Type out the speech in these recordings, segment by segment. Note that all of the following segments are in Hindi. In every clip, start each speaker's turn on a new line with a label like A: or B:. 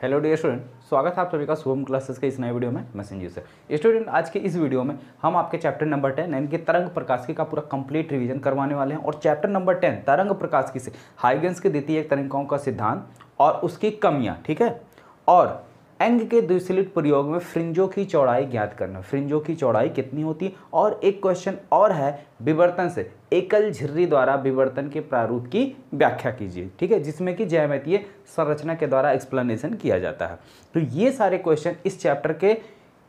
A: हेलो डियर स्टूडेंट, स्वागत है आप सभी का शुभम क्लासेस के इस नए वीडियो में। मैं संजीव सर। स्टूडेंट, आज के इस वीडियो में हम आपके चैप्टर नंबर 10 यानी कि तरंग प्रकाशिकी का पूरा कंप्लीट रिवीजन करवाने वाले हैं। और चैप्टर नंबर 10 तरंग प्रकाशिकी से हाइगेंस के द्वितीय तरंगिकाओं का सिद्धांत और उसकी कमियां, ठीक है, और एंग के द्विस्लिट प्रयोग में फ्रिंजों की चौड़ाई ज्ञात करना। फ्रिंजों की चौड़ाई कितनी होती है, और एक क्वेश्चन और है विवर्तन से एकल झिर्री द्वारा विवर्तन के प्रारूप की व्याख्या कीजिए, ठीक है, जिसमें कि ज्यामितीय संरचना के द्वारा एक्सप्लेनेशन किया जाता है। तो ये सारे क्वेश्चन इस चैप्टर के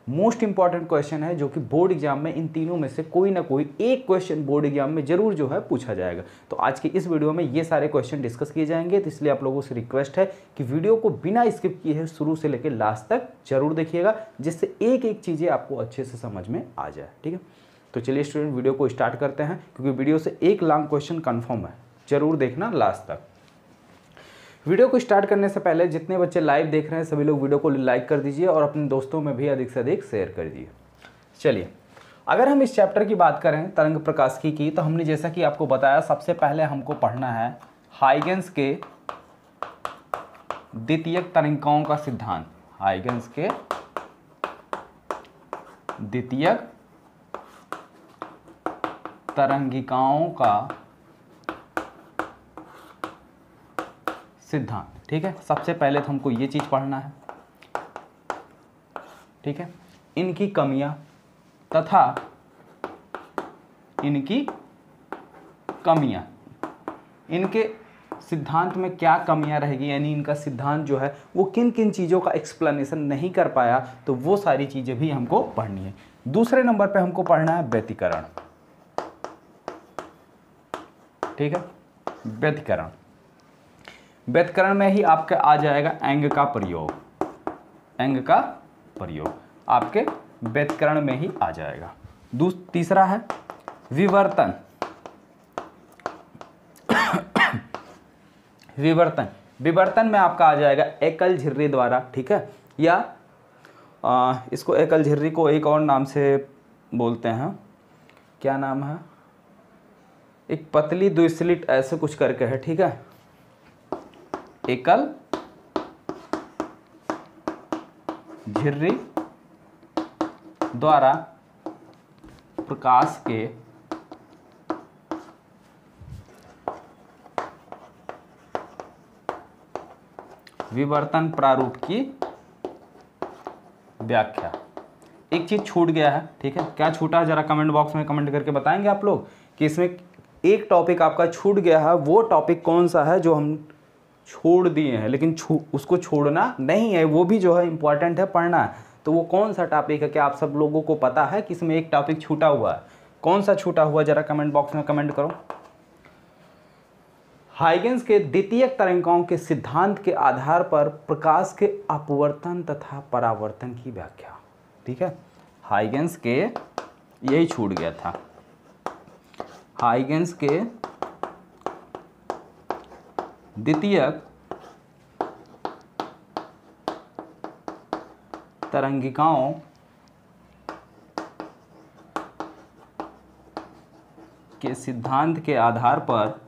A: मोस्ट इंपॉर्टेंट क्वेश्चन है, जो कि बोर्ड एग्जाम में इन तीनों में से कोई ना कोई एक क्वेश्चन बोर्ड एग्जाम में जरूर जो है पूछा जाएगा। तो आज की इस वीडियो में ये सारे क्वेश्चन डिस्कस किए जाएंगे। तो इसलिए आप लोगों से रिक्वेस्ट है कि वीडियो को बिना स्किप किए है शुरू से लेकर लास्ट तक जरूर देखिएगा, जिससे एक एक चीज़ें आपको अच्छे से समझ में आ जाए, ठीक है। तो चलिए स्टूडेंट, वीडियो को स्टार्ट करते हैं, क्योंकि वीडियो से एक लॉन्ग क्वेश्चन कन्फर्म है, जरूर देखना लास्ट तक। वीडियो को स्टार्ट करने से पहले जितने बच्चे लाइव देख रहे हैं सभी लोग वीडियो को लाइक कर दीजिए और अपने दोस्तों में भी अधिक से अधिक शेयर कर दीजिए। चलिए, अगर हम इस चैप्टर की बात करें तरंग प्रकाशिकी की, तो हमने जैसा कि आपको बताया सबसे पहले हमको पढ़ना है हाइगेंस के द्वितीयक तरंगिकाओं का सिद्धांत। हाइगेंस के द्वितीयक तरंगिकाओं का सिद्धांत, ठीक है। सबसे पहले तो हमको ये चीज पढ़ना है, ठीक है, इनकी कमियां तथा इनकी कमियां, इनके सिद्धांत में क्या कमियां रहेगी, यानी इनका सिद्धांत जो है वो किन किन चीज़ों का एक्सप्लेनेशन नहीं कर पाया, तो वो सारी चीज़ें भी हमको पढ़नी है। दूसरे नंबर पे हमको पढ़ना है व्यतिकरण, ठीक है। व्यतिकरण, व्यतिकरण में ही आपका आ जाएगा एंग का प्रयोग। एंग का प्रयोग आपके व्यतिकरण में ही आ जाएगा। तीसरा है विवर्तन। विवर्तन, विवर्तन में आपका आ जाएगा एकल झिर्री द्वारा, ठीक है, या इसको एकल झिर्री को एक और नाम से बोलते हैं, क्या नाम है, एक पतली द्विस्लिट ऐसे कुछ करके है, ठीक है। एकल झिर्री द्वारा प्रकाश के विवर्तन प्रारूप की व्याख्या। एक चीज छूट गया है, ठीक है, क्या छूटा है जरा कमेंट बॉक्स में कमेंट करके बताएंगे आप लोग कि इसमें एक टॉपिक आपका छूट गया है। वो टॉपिक कौन सा है जो हम छोड़ दिए हैं, लेकिन उसको छोड़ना नहीं है, वो भी जो है इंपॉर्टेंट है, पढ़ना है। तो वो कौन सा टॉपिक है, क्या आप सब लोगों को पता है कि इसमें एक टॉपिक छूटा हुआ है? कौन सा छूटा हुआ, जरा कमेंट बॉक्स में कमेंट करो। हाइगेंस के द्वितीयक तरंगिकाओं के सिद्धांत के आधार पर प्रकाश के अपवर्तन तथा परावर्तन की व्याख्या, ठीक है। हाइगेंस के, यही छूट गया था, हाइगेंस के द्वितीयक तरंगिकाओं के सिद्धांत के आधार पर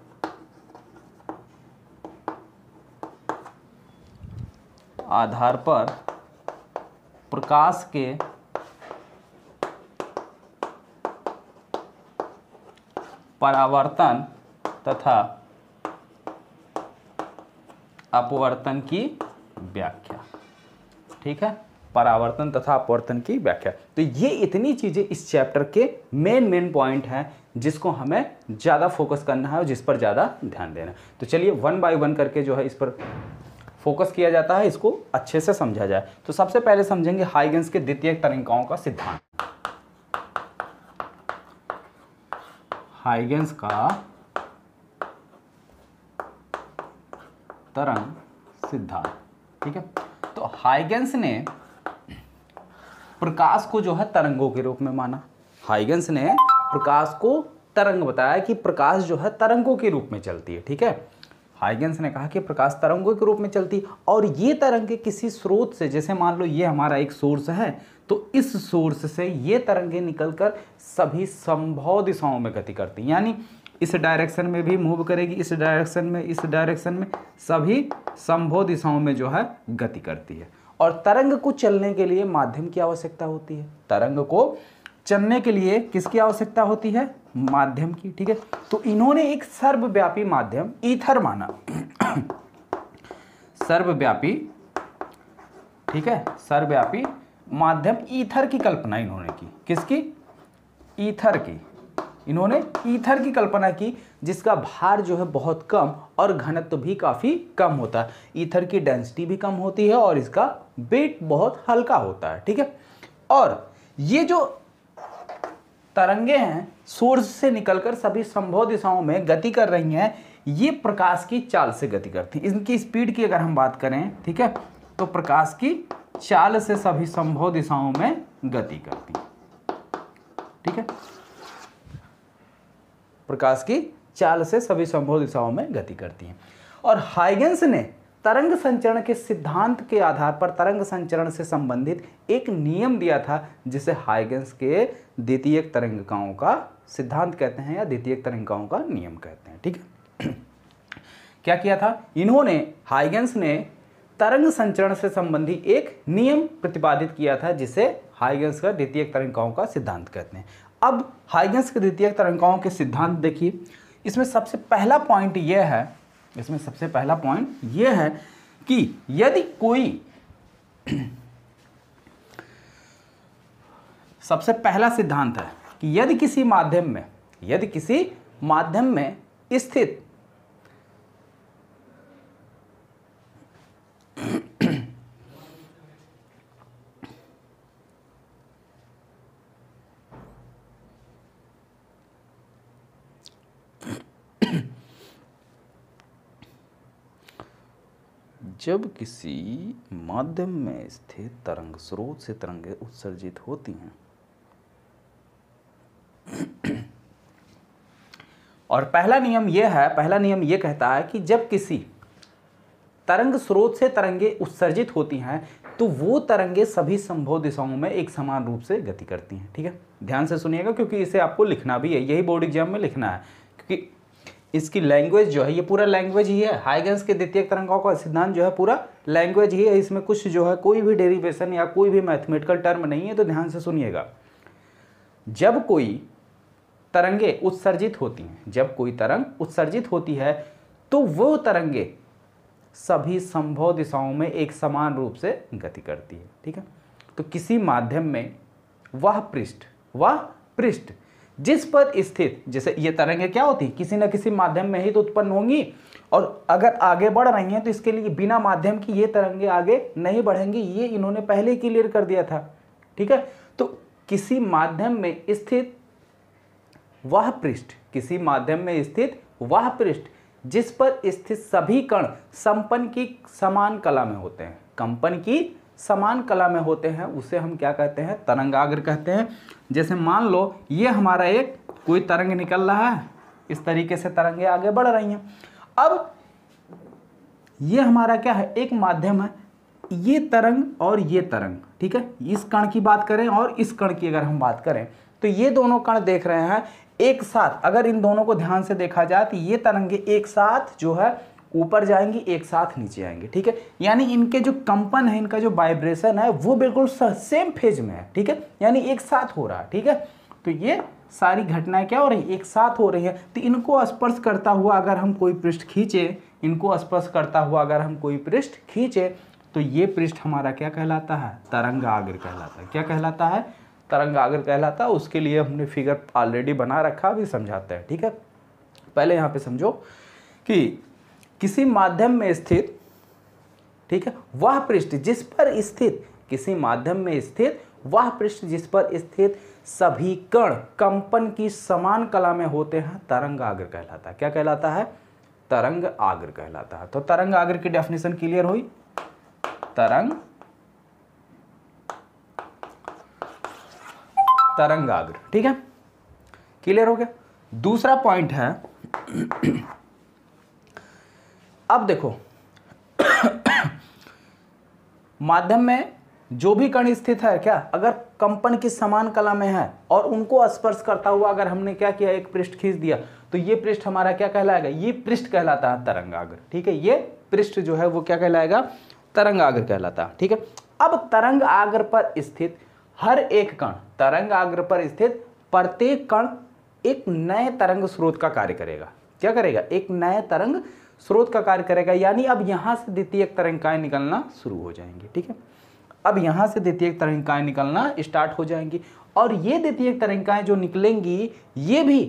A: प्रकाश के परावर्तन तथा अपवर्तन की व्याख्या, ठीक है। परावर्तन तथा अपवर्तन की व्याख्या। तो ये इतनी चीजें इस चैप्टर के मेन पॉइंट हैं जिसको हमें ज्यादा फोकस करना है और जिस पर ज्यादा ध्यान देना है। तो चलिए वन बाय वन करके जो है इस पर फोकस किया जाता है, इसको अच्छे से समझा जाए। तो सबसे पहले समझेंगे हाइगेंस के द्वितीयक तरंगिकाओं का सिद्धांत। हाइगेंस का तरंग सिद्धांत, ठीक है। तो हाइगेंस ने प्रकाश को जो है तरंगों के रूप में माना। हाइगेंस ने प्रकाश को तरंग बताया कि प्रकाश जो है तरंगों के रूप में चलती है, ठीक है। हाइगेंस ने कहा कि प्रकाश तरंगों के रूप में चलती है, और ये तरंगे किसी स्रोत से, जैसे मान लो ये हमारा एक सोर्स है, तो इस सोर्स से ये तरंगे निकलकर सभी संभव दिशाओं में गति करती हैं। यानी इस डायरेक्शन में भी मूव करेगी, इस डायरेक्शन में, इस डायरेक्शन में, सभी संभव दिशाओं में जो है गति करती है। और तरंग को चलने के लिए माध्यम की आवश्यकता होती है। तरंग को चलने के लिए किसकी आवश्यकता होती है? माध्यम की। ठीक है, तो इन्होंने एक सर्वव्यापी माध्यम ईथर माना। सर्वव्यापी, ठीक है, सर्वव्यापी माध्यम ईथर की कल्पना इन्होंने की। किसकी? ईथर की। इन्होंने ईथर की कल्पना की, जिसका भार जो है बहुत कम और घनत्व भी काफी कम होता है। ईथर की डेंसिटी भी कम होती है और इसका वेट बहुत हल्का होता है। ठीक है, और ये जो तरंगे हैं सोर्स से निकलकर सभी संभव दिशाओं में गति कर रही हैं, ये प्रकाश की चाल से गति करती हैं। इनकी स्पीड की अगर हम बात करें, ठीक है, तो प्रकाश की चाल से सभी संभव दिशाओं में गति करती हैं। ठीक है, प्रकाश की चाल से सभी संभव दिशाओं में गति करती हैं। और हाइगेंस ने तरंग संचरण के सिद्धांत के आधार पर तरंग संचरण से संबंधित एक नियम दिया था, जिसे हाइगेंस के द्वितीयक तरंगिकाओं का सिद्धांत कहते हैं या द्वितीयक तरंगिकाओं का नियम कहते हैं। ठीक है, क्या किया था इन्होंने? हाइगेंस ने तरंग संचरण से संबंधित एक नियम प्रतिपादित किया था, जिसे हाइगेंस का द्वितीयक तरंगिकाओं का सिद्धांत कहते हैं। अब हाइगेंस के द्वितीयक तरंगिकाओं के सिद्धांत देखिए, इसमें सबसे पहला पॉइंट यह है, कि यदि कोई सबसे पहला सिद्धांत है कि यदि किसी माध्यम में स्थित जब किसी माध्यम में स्थित तरंग स्रोत से तरंगें उत्सर्जित होती हैं और पहला नियम यह कहता है कि जब किसी तरंग स्रोत से तरंगें उत्सर्जित होती हैं तो वो तरंगें सभी संभव दिशाओं में एक समान रूप से गति करती हैं। ठीक है, ध्यान से सुनिएगा क्योंकि इसे आपको लिखना भी है, यही बोर्ड एग्जाम में लिखना है, क्योंकि इसकी लैंग्वेज जो है ये पूरा लैंग्वेज ही है। हाइगेंस के द्वितीयक तरंगों का सिद्धांत जो है पूरा लैंग्वेज ही है, इसमें कुछ जो है कोई भी डेरिवेशन या कोई भी मैथमेटिकल टर्म नहीं है, तो ध्यान से सुनिएगा। जब कोई तरंगें उत्सर्जित होती है, तो वो तरंगे सभी संभव दिशाओं में एक समान रूप से गति करती है। ठीक है, तो किसी माध्यम में वह पृष्ठ जिस पर स्थित, जैसे ये तरंगें क्या होती किसी न किसी माध्यम में ही तो उत्पन्न होंगी, और अगर आगे बढ़ रही हैं तो इसके लिए बिना माध्यम की ये तरंगें आगे नहीं बढ़ेंगी, ये इन्होंने पहले ही क्लियर कर दिया था। ठीक है, तो किसी माध्यम में स्थित वह पृष्ठ जिस पर स्थित सभी कण कंपन की समान कला में होते हैं, उसे हम क्या कहते हैं? तरंगाग्र कहते हैं। जैसे मान लो ये हमारा एक कोई तरंग निकल रहा है, इस तरीके से तरंगें आगे बढ़ रही हैं। अब ये हमारा क्या है? एक माध्यम है, ये तरंग और ये तरंग। ठीक है, इस कण की बात करें और इस कण की अगर हम बात करें तो ये दोनों कण देख रहे हैं एक साथ। अगर इन दोनों को ध्यान से देखा जाए तो ये तरंगे एक साथ जो है ऊपर जाएंगी, एक साथ नीचे आएंगे। ठीक है, यानी इनके जो कंपन है, इनका जो वाइब्रेशन है वो बिल्कुल सेम फेज में है। ठीक है, यानी एक साथ हो रहा है। ठीक है, तो ये सारी घटनाएं क्या हो रही है? एक साथ हो रही है। तो इनको स्पर्श करता हुआ अगर हम कोई पृष्ठ खींचे, तो ये पृष्ठ हमारा क्या कहलाता है? तरंगाग्र कहलाता है। क्या कहलाता है? तरंगाग्र कहलाता है। उसके लिए हमने फिगर ऑलरेडी बना रखा, अभी समझाते हैं। ठीक है, पहले यहाँ पे समझो कि किसी माध्यम में स्थित, ठीक है, वह पृष्ठ जिस पर स्थित सभी कण कंपन की समान कला में होते हैं, तरंगाग्र कहलाता है। क्या कहलाता है? तरंगाग्र कहलाता है। तो तरंगाग्र की डेफिनेशन क्लियर हुई? तरंगाग्र। ठीक है, क्लियर हो गया। दूसरा पॉइंट है, अब देखो माध्यम में जो भी कण स्थित है, क्या अगर कंपन की समान कला में है और उनको स्पर्श करता हुआ अगर हमने क्या किया, एक पृष्ठ खींच दिया, तो ये पृष्ठ हमारा क्या कहलाएगा, ये पृष्ठ कहलाता है तरंगाग्र। ठीक है, ये पृष्ठ जो है वो क्या कहलाएगा, तरंगाग्र कहलाता है। ठीक है, अब तरंगाग्र पर स्थित हर एक कण, तरंगाग्र पर स्थित प्रत्येक कण एक नए तरंग स्रोत का कार्य करेगा। क्या करेगा, एक नए तरंग स्रोत का कार्य करेगा। यानी अब यहां से द्वितीयक तरंगिकाएं निकलना शुरू हो जाएंगी। ठीक है, अब यहां से द्वितीयक तरंगिकाएं निकलना स्टार्ट हो जाएंगी और ये द्वितीयक तरंगिकाएं जो निकलेंगी ये भी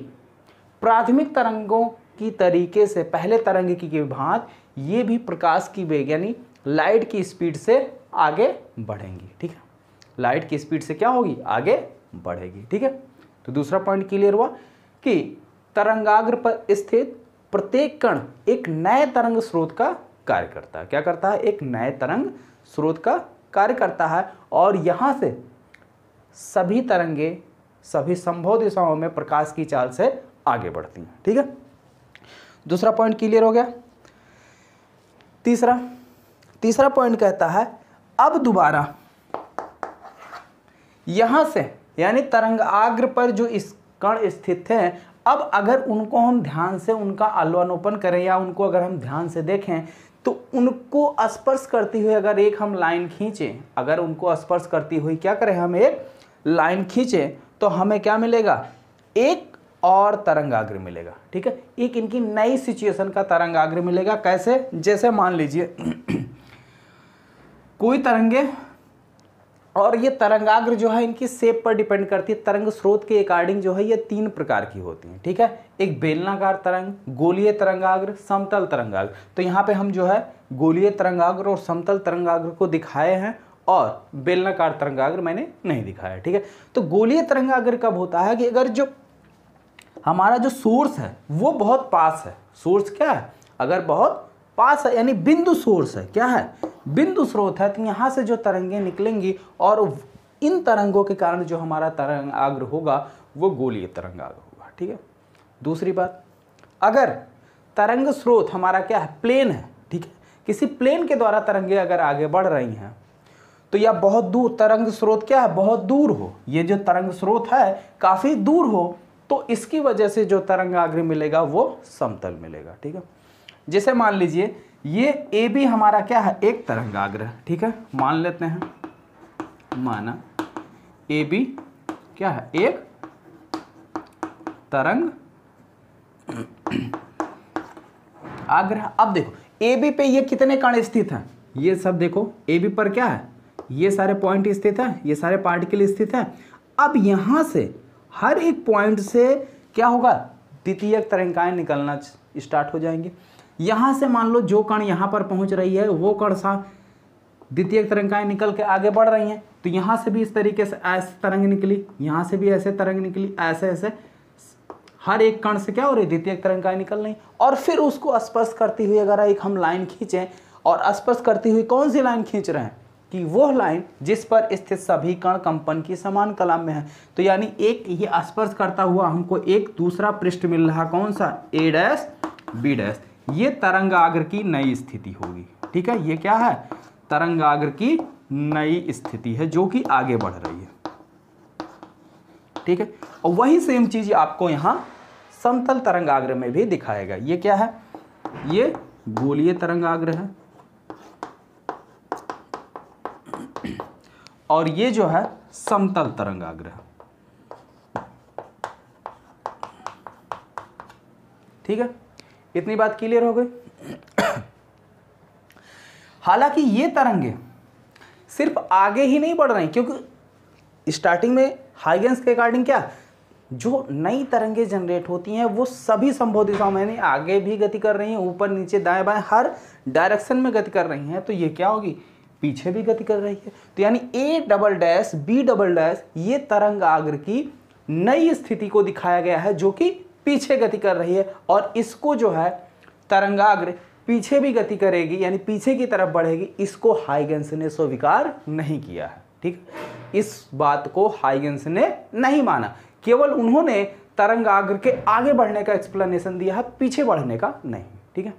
A: प्राथमिक तरंगों की तरीके से, पहले तरंग की भांति ये भी प्रकाश की वेग यानी लाइट की स्पीड से आगे बढ़ेंगी। ठीक है, लाइट की स्पीड से क्या होगी, आगे बढ़ेगी। ठीक है, तो दूसरा पॉइंट क्लियर हुआ कि तरंगाग्र पर स्थित प्रत्येक कण एक नए तरंग स्रोत का कार्य करता है। क्या करता है, एक नए तरंग स्रोत का कार्य करता है और यहां से सभी तरंगे सभी संभव दिशाओं में प्रकाश की चाल से आगे बढ़ती हैं। ठीक है, दूसरा पॉइंट क्लियर हो गया। तीसरा पॉइंट कहता है अब दोबारा यहां से यानी तरंगाग्र पर जो इस कण स्थित हैं, अब अगर उनको हम ध्यान से उनका अवलोकन करें या उनको अगर हम ध्यान से देखें तो उनको स्पर्श करती हुई अगर एक हम लाइन खींचें, अगर उनको स्पर्श करती हुई क्या करें, हम एक लाइन खींचें तो हमें क्या मिलेगा, एक और तरंगाग्र मिलेगा। ठीक है, एक इनकी नई सिचुएशन का तरंगाग्र मिलेगा। कैसे, जैसे मान लीजिए कोई तरंगे, और ये तरंगाग्र जो है इनकी शेप पर डिपेंड करती है, तरंग स्रोत के अकॉर्डिंग जो है ये 3 प्रकार की होती हैं। ठीक है, एक बेलनाकार तरंग, गोलीय तरंगाग्र, समतल तरंगाग्र। तो यहाँ पे हम जो है गोलीय तरंगाग्र और समतल तरंगाग्र को दिखाए हैं और बेलनाकार तरंगाग्र मैंने नहीं दिखाया। ठीक है, तो गोलीय तरंगाग्र कब होता है कि अगर जो हमारा जो सोर्स है वो बहुत पास है, सोर्स क्या है, अगर बहुत पास है यानी बिंदु सोर्स है, क्या है, बिंदु स्रोत है, तो यहाँ से जो तरंगें निकलेंगी और इन तरंगों के कारण जो हमारा तरंगाग्र होगा वो गोलीय तरंगाग्र होगा। ठीक है, दूसरी बात, अगर तरंग स्रोत हमारा क्या है, प्लेन है। ठीक है, किसी प्लेन के द्वारा तरंगें अगर आगे बढ़ रही हैं तो या बहुत दूर, तरंग स्रोत क्या है, बहुत दूर हो, ये जो तरंग स्रोत है काफी दूर हो, तो इसकी वजह से जो तरंगाग्र मिलेगा वो समतल मिलेगा। ठीक है, जैसे मान लीजिए ये ए बी हमारा क्या है, एक तरंगाग्र है। ठीक है, मान लेते हैं, माना ए बी क्या है, एक तरंग आग्र। अब देखो ए बी पे ये कितने कण स्थित हैं, ये सब देखो ए बी पर क्या है, ये सारे पॉइंट स्थित है, ये सारे पार्टिकल स्थित है। अब यहां से हर एक पॉइंट से क्या होगा, द्वितीयक तरंगिकाएं निकलना स्टार्ट हो जाएंगी। यहां से मान लो जो कण यहां पर पहुंच रही है वो कण सा द्वितीयक तरंगिकाएं निकल के आगे बढ़ रही हैं, तो यहां से भी इस तरीके से ऐसे तरंग निकली, यहां से भी ऐसे तरंग निकली, ऐसे ऐसे हर एक कण से क्या हो रही, द्वितीयक तरंगिकाएं निकल रही। और फिर उसको स्पर्श करती हुई अगर एक हम लाइन खींचें, और स्पर्श करती हुई कौन सी लाइन खींच रहे हैं, कि वो लाइन जिस पर स्थित सभी कण कंपन की समान कला में है। तो यानी एक ये स्पर्श करता हुआ हमको एक दूसरा पृष्ठ मिल रहा, कौन सा, ए डैश बी डैश, ये तरंगाग्र की नई स्थिति होगी। ठीक है, ये क्या है, तरंगाग्र की नई स्थिति है जो कि आगे बढ़ रही है। ठीक है, और वही सेम चीज आपको यहां समतल तरंगाग्र में भी दिखाएगा। ये क्या है, ये गोलीय तरंगाग्र है और ये जो है समतल तरंगाग्र है। ठीक है, इतनी बात क्लियर हो गई। हालांकि ये तरंगे सिर्फ आगे ही नहीं बढ़ रही, क्योंकि स्टार्टिंग में हाइगेंस के अकॉर्डिंग क्या, जो नई तरंगे जनरेट होती हैं वो सभी संभव दिशाओं में आगे भी गति कर रही हैं, ऊपर नीचे दाएं बाएं हर डायरेक्शन में गति कर रही हैं, तो ये क्या होगी, पीछे भी गति कर रही है। तो यानी A double dash B double dash ये तरंगाग्र की नई स्थिति को दिखाया गया है जो कि पीछे गति कर रही है, और इसको जो है तरंगाग्र पीछे भी गति करेगी यानी पीछे की तरफ बढ़ेगी, इसको हाइगेंस ने स्वीकार नहीं किया है। ठीक, इस बात को हाइगेंस ने नहीं माना, केवल उन्होंने तरंगाग्र के आगे बढ़ने का एक्सप्लेनेशन दिया है, पीछे बढ़ने का नहीं। ठीक है,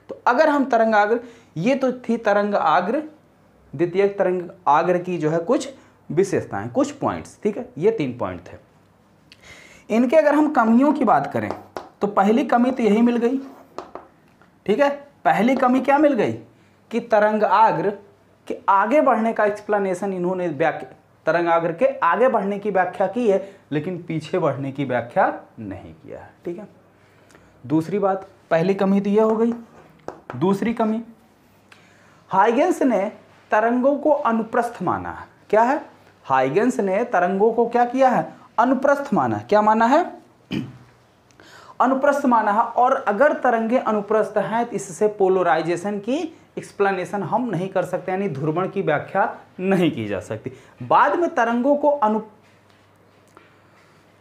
A: तो अगर हम तरंगाग्र, ये तो थी तरंगाग्र द्वितीयक तरंगाग्र की जो है कुछ विशेषताएं, कुछ पॉइंट्स। ठीक है, ये 3 पॉइंट थे। इनके अगर हम कमियों की बात करें तो पहली कमी तो यही मिल गई, ठीक है। पहली कमी क्या मिल गई कि तरंगाग्र के आगे बढ़ने का एक्सप्लेनेशन इन्होंने तरंगाग्र के आगे बढ़ने की व्याख्या की है, लेकिन पीछे बढ़ने की व्याख्या नहीं किया है, ठीक है। दूसरी बात, पहली कमी तो यह हो गई। दूसरी कमी, हाइगेंस ने तरंगों को अनुप्रस्थ माना है। क्या है? हाइगेंस ने तरंगों को क्या किया है? अनुप्रस्थ माना है। क्या माना है? अनुप्रस्थ माना है। और अगर तरंगे अनुप्रस्थ हैं तो इससे पोलराइजेशन की एक्सप्लेनेशन हम नहीं कर सकते, यानी ध्रुवण की व्याख्या नहीं की जा सकती। बाद में तरंगों को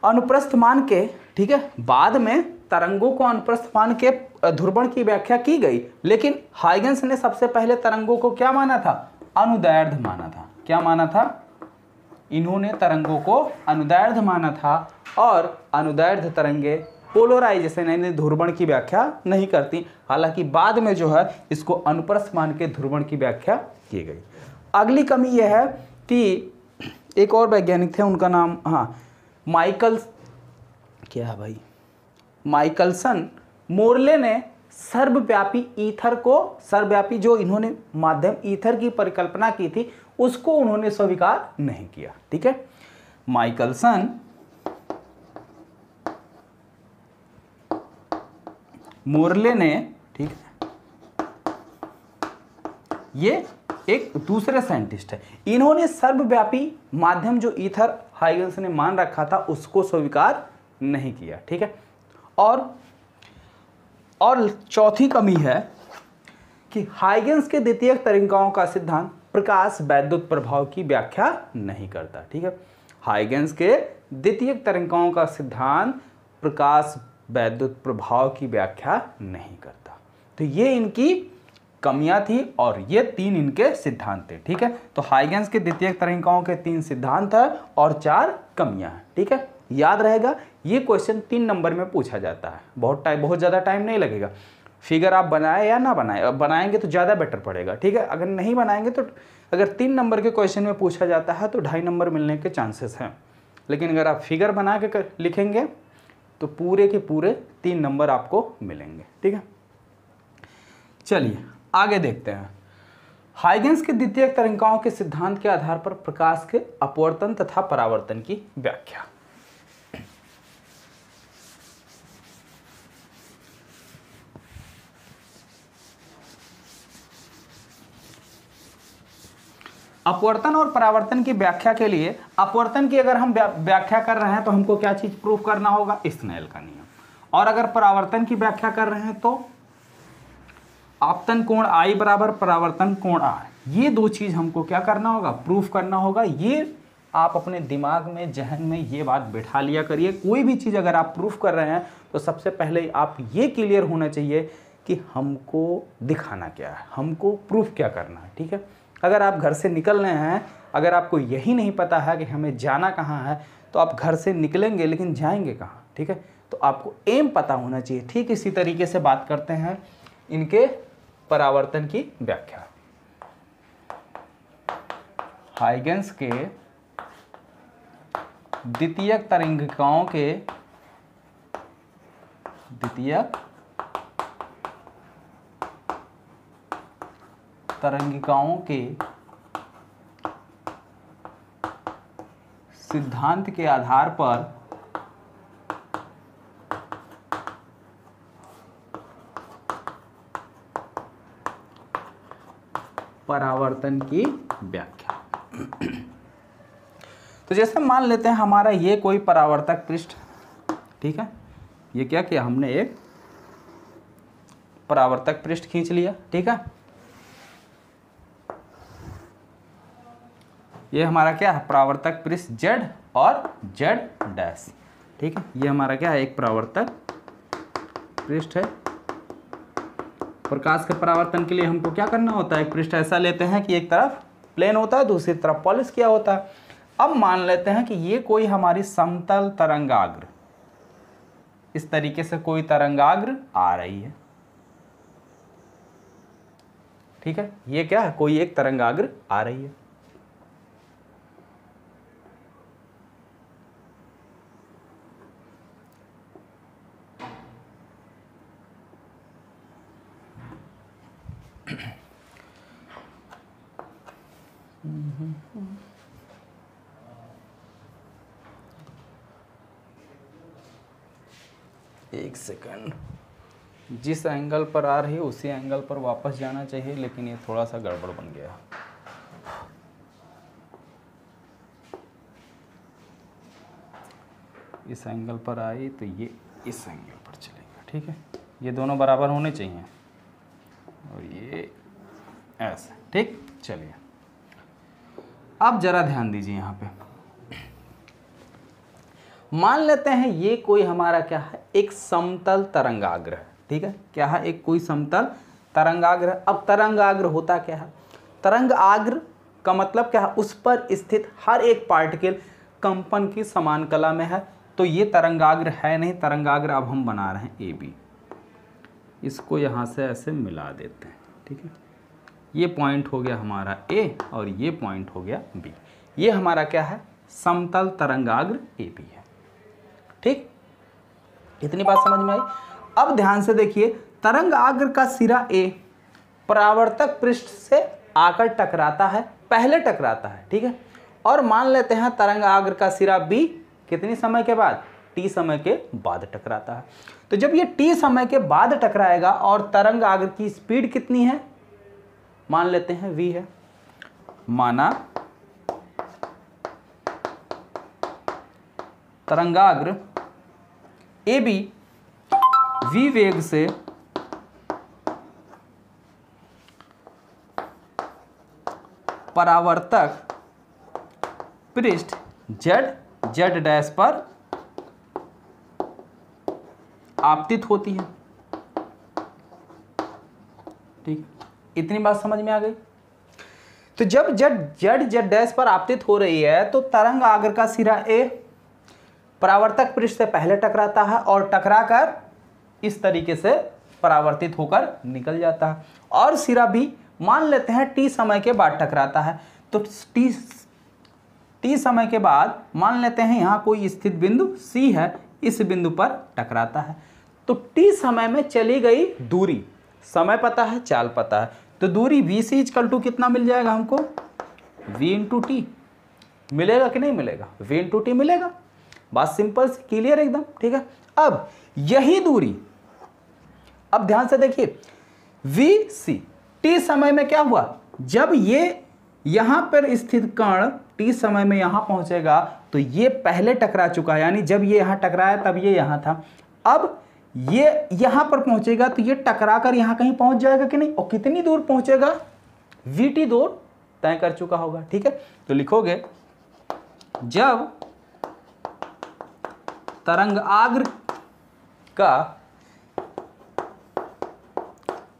A: अनुप्रस्थ मान के, ठीक है, बाद में तरंगों को अनुप्रस्थ मान के ध्रुवण की व्याख्या की गई, लेकिन हाइगेंस ने सबसे पहले तरंगों को क्या माना था? अनुदैर्ध्य माना था। क्या माना था? इन्होंने तरंगों को अनुदैर्ध्य माना था, और अनुदैर्ध्य तरंगे पोलराइजेशन यानी ध्रुवण की व्याख्या नहीं करती। हालांकि बाद में जो है इसको अनुप्रस्थ मान के ध्रुवण की व्याख्या की गई। अगली कमी यह है कि एक और वैज्ञानिक थे, उनका नाम माइकलसन मोरले ने सर्वव्यापी ईथर को, सर्वव्यापी जो इन्होंने माध्यम ईथर की परिकल्पना की थी, उसको उन्होंने स्वीकार नहीं किया, ठीक है। माइकलसन मोरले ने, ठीक है, ये एक दूसरे साइंटिस्ट है, इन्होंने सर्वव्यापी माध्यम जो ईथर हाइगेंस ने मान रखा था उसको स्वीकार नहीं किया, ठीक है। और चौथी कमी है कि हाइगेंस के द्वितीयक तरंगिकाओं का सिद्धांत प्रकाश वैद्युत प्रभाव की व्याख्या नहीं करता, ठीक है। हाइगेंस के द्वितीयक तरंगिकाओं का सिद्धांत प्रकाश वैद्युत प्रभाव की व्याख्या नहीं करता। तो ये इनकी कमियां थी और ये 3 इनके सिद्धांत थे, ठीक है। तो हाइगेंस के द्वितीयक तरंगिकाओं के 3 सिद्धांत है और 4 कमियां हैं, ठीक है। याद रहेगा, ये क्वेश्चन 3 नंबर में पूछा जाता है। बहुत ज़्यादा टाइम नहीं लगेगा। फिगर आप बनाए या ना बनाए, बनाएंगे तो ज़्यादा बेटर पड़ेगा, ठीक है। अगर नहीं बनाएंगे तो, अगर 3 नंबर के क्वेश्चन में पूछा जाता है तो 2.5 नंबर मिलने के चांसेस हैं, लेकिन अगर आप फिगर बना के लिखेंगे तो पूरे के पूरे 3 नंबर आपको मिलेंगे, ठीक है। चलिए आगे देखते हैं। हाइगेंस के द्वितीयक तरंगिकाओं के सिद्धांत के आधार पर प्रकाश के अपवर्तन तथा परावर्तन की व्याख्या। अपवर्तन और परावर्तन की व्याख्या के लिए, अपवर्तन की अगर हम व्याख्या कर रहे हैं तो हमको क्या चीज प्रूफ करना होगा? स्नेल का नियम। और अगर परावर्तन की व्याख्या कर रहे हैं तो आपतन कोण I बराबर परावर्तन कोण R, ये 2 चीज हमको क्या करना होगा? प्रूफ करना होगा। ये आप अपने दिमाग में, जहन में ये बात बैठा लिया करिए। कोई भी चीज अगर आप प्रूफ कर रहे हैं तो सबसे पहले आप ये क्लियर होना चाहिए कि हमको दिखाना क्या है, हमको प्रूफ क्या करना है, ठीक है। अगर आप घर से निकल रहे हैं, अगर आपको यही नहीं पता है कि हमें जाना कहाँ है, तो आप घर से निकलेंगे लेकिन जाएंगे कहाँ, ठीक है। तो आपको एम पता होना चाहिए। ठीक इसी तरीके से बात करते हैं इनके परावर्तन की व्याख्या। हाइगेंस के द्वितीयक तरंगिकाओं के सिद्धांत के आधार पर परावर्तन की व्याख्या। तो जैसे मान लेते हैं हमारा ये कोई परावर्तक पृष्ठ, ठीक है। ये क्या किया हमने? एक परावर्तक पृष्ठ खींच लिया, ठीक है। ये हमारा क्या है? परावर्तक पृष्ठ Z और Z', ठीक है। ये हमारा क्या है? एक परावर्तक पृष्ठ है। प्रकाश के परावर्तन के लिए हमको क्या करना होता है? एक पृष्ठ ऐसा लेते हैं कि एक तरफ प्लेन होता है, दूसरी तरफ पॉलिश किया होता है। अब मान लेते हैं कि ये कोई हमारी समतल तरंगाग्र, इस तरीके से कोई तरंगाग्र आ रही है, ठीक है। ये क्या है? कोई एक तरंगाग्र आ रही है। एक सेकंड, जिस एंगल पर आ रही है उसी एंगल पर वापस जाना चाहिए, लेकिन ये थोड़ा सा गड़बड़ बन गया। इस एंगल पर आई तो ये इस एंगल पर चलेगा, ठीक है। ये दोनों बराबर होने चाहिए और ये ऐसे, ठीक। चलिए अब जरा ध्यान दीजिए यहाँ पे, मान लेते हैं ये कोई हमारा क्या है, एक समतल तरंगाग्र है, ठीक है। क्या है, एक कोई समतल तरंगाग्र। अब तरंगाग्र होता क्या है, तरंगाग्र का मतलब क्या है, उस पर स्थित हर एक पार्टिकल कंपन की समान कला में है। तो ये तरंगाग्र है नहीं, तरंगाग्र अब हम बना रहे हैं ए बी, इसको यहाँ से ऐसे मिला देते हैं, ठीक है। ये पॉइंट हो गया हमारा ए और ये पॉइंट हो गया बी। ये हमारा क्या है, समतल तरंगाग्र ए बी है, ठीक। इतनी बात समझ में आई। अब ध्यान से देखिए, तरंगाग्र का सिरा ए परावर्तक पृष्ठ से आकर टकराता है, पहले टकराता है, ठीक है। और मान लेते हैं तरंगाग्र का सिरा बी कितनी समय के बाद, टी समय के बाद टकराता है। तो जब ये टी समय के बाद टकराएगा और तरंगाग्र की स्पीड कितनी है, मान लेते हैं v है, माना तरंगाग्र ए बी v वेग से परावर्तक पृष्ठ z डैश पर आपतित होती है, ठीक। इतनी बात समझ में आ गई। तो जब z डैश पर आपतित हो रही है तो तरंगाग्र का सिरा ए परावर्तक पृष्ठ से पहले टकराता है और टकराकर इस तरीके से परावर्तित होकर निकल जाता है। और सिरा बी मान लेते हैं टी समय के बाद टकराता है, तो टी समय के बाद मान लेते हैं यहाँ कोई स्थित बिंदु सी है, इस बिंदु पर टकराता है। तो टी समय में चली गई दूरी, समय पता है, चाल पता है, तो दूरी वी सी इक्वल टू कितना मिल जाएगा हमको, v इंटू टी। मिलेगा कि नहीं मिलेगा, v इंटू टी मिलेगा। बात सिंपल से क्लियर एकदम, ठीक है। अब यही दूरी, अब ध्यान से देखिए, वी सी टी समय में क्या हुआ, जब ये यहां पर स्थित कण टी समय में यहां पहुंचेगा तो ये पहले टकरा चुका है, यानी जब ये यहां टकराया तब ये यहां था। अब ये यहां पर पहुंचेगा तो ये टकरा कर यहां कहीं पहुंच जाएगा कि नहीं, और कितनी दूर पहुंचेगा, वी टी दूर तय कर चुका होगा, ठीक है। तो लिखोगे, जब तरंगाग्र का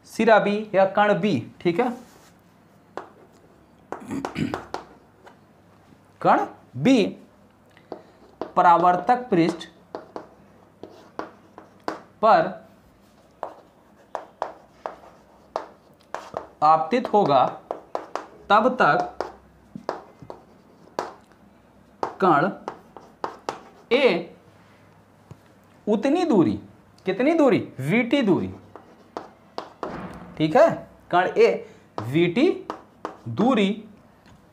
A: सिरा बी या कण बी, ठीक है, कण बी परावर्तक पृष्ठ पर आपतित होगा, तब तक कण ए उतनी दूरी, कितनी दूरी, वीटी दूरी, ठीक है। कण ए वीटी दूरी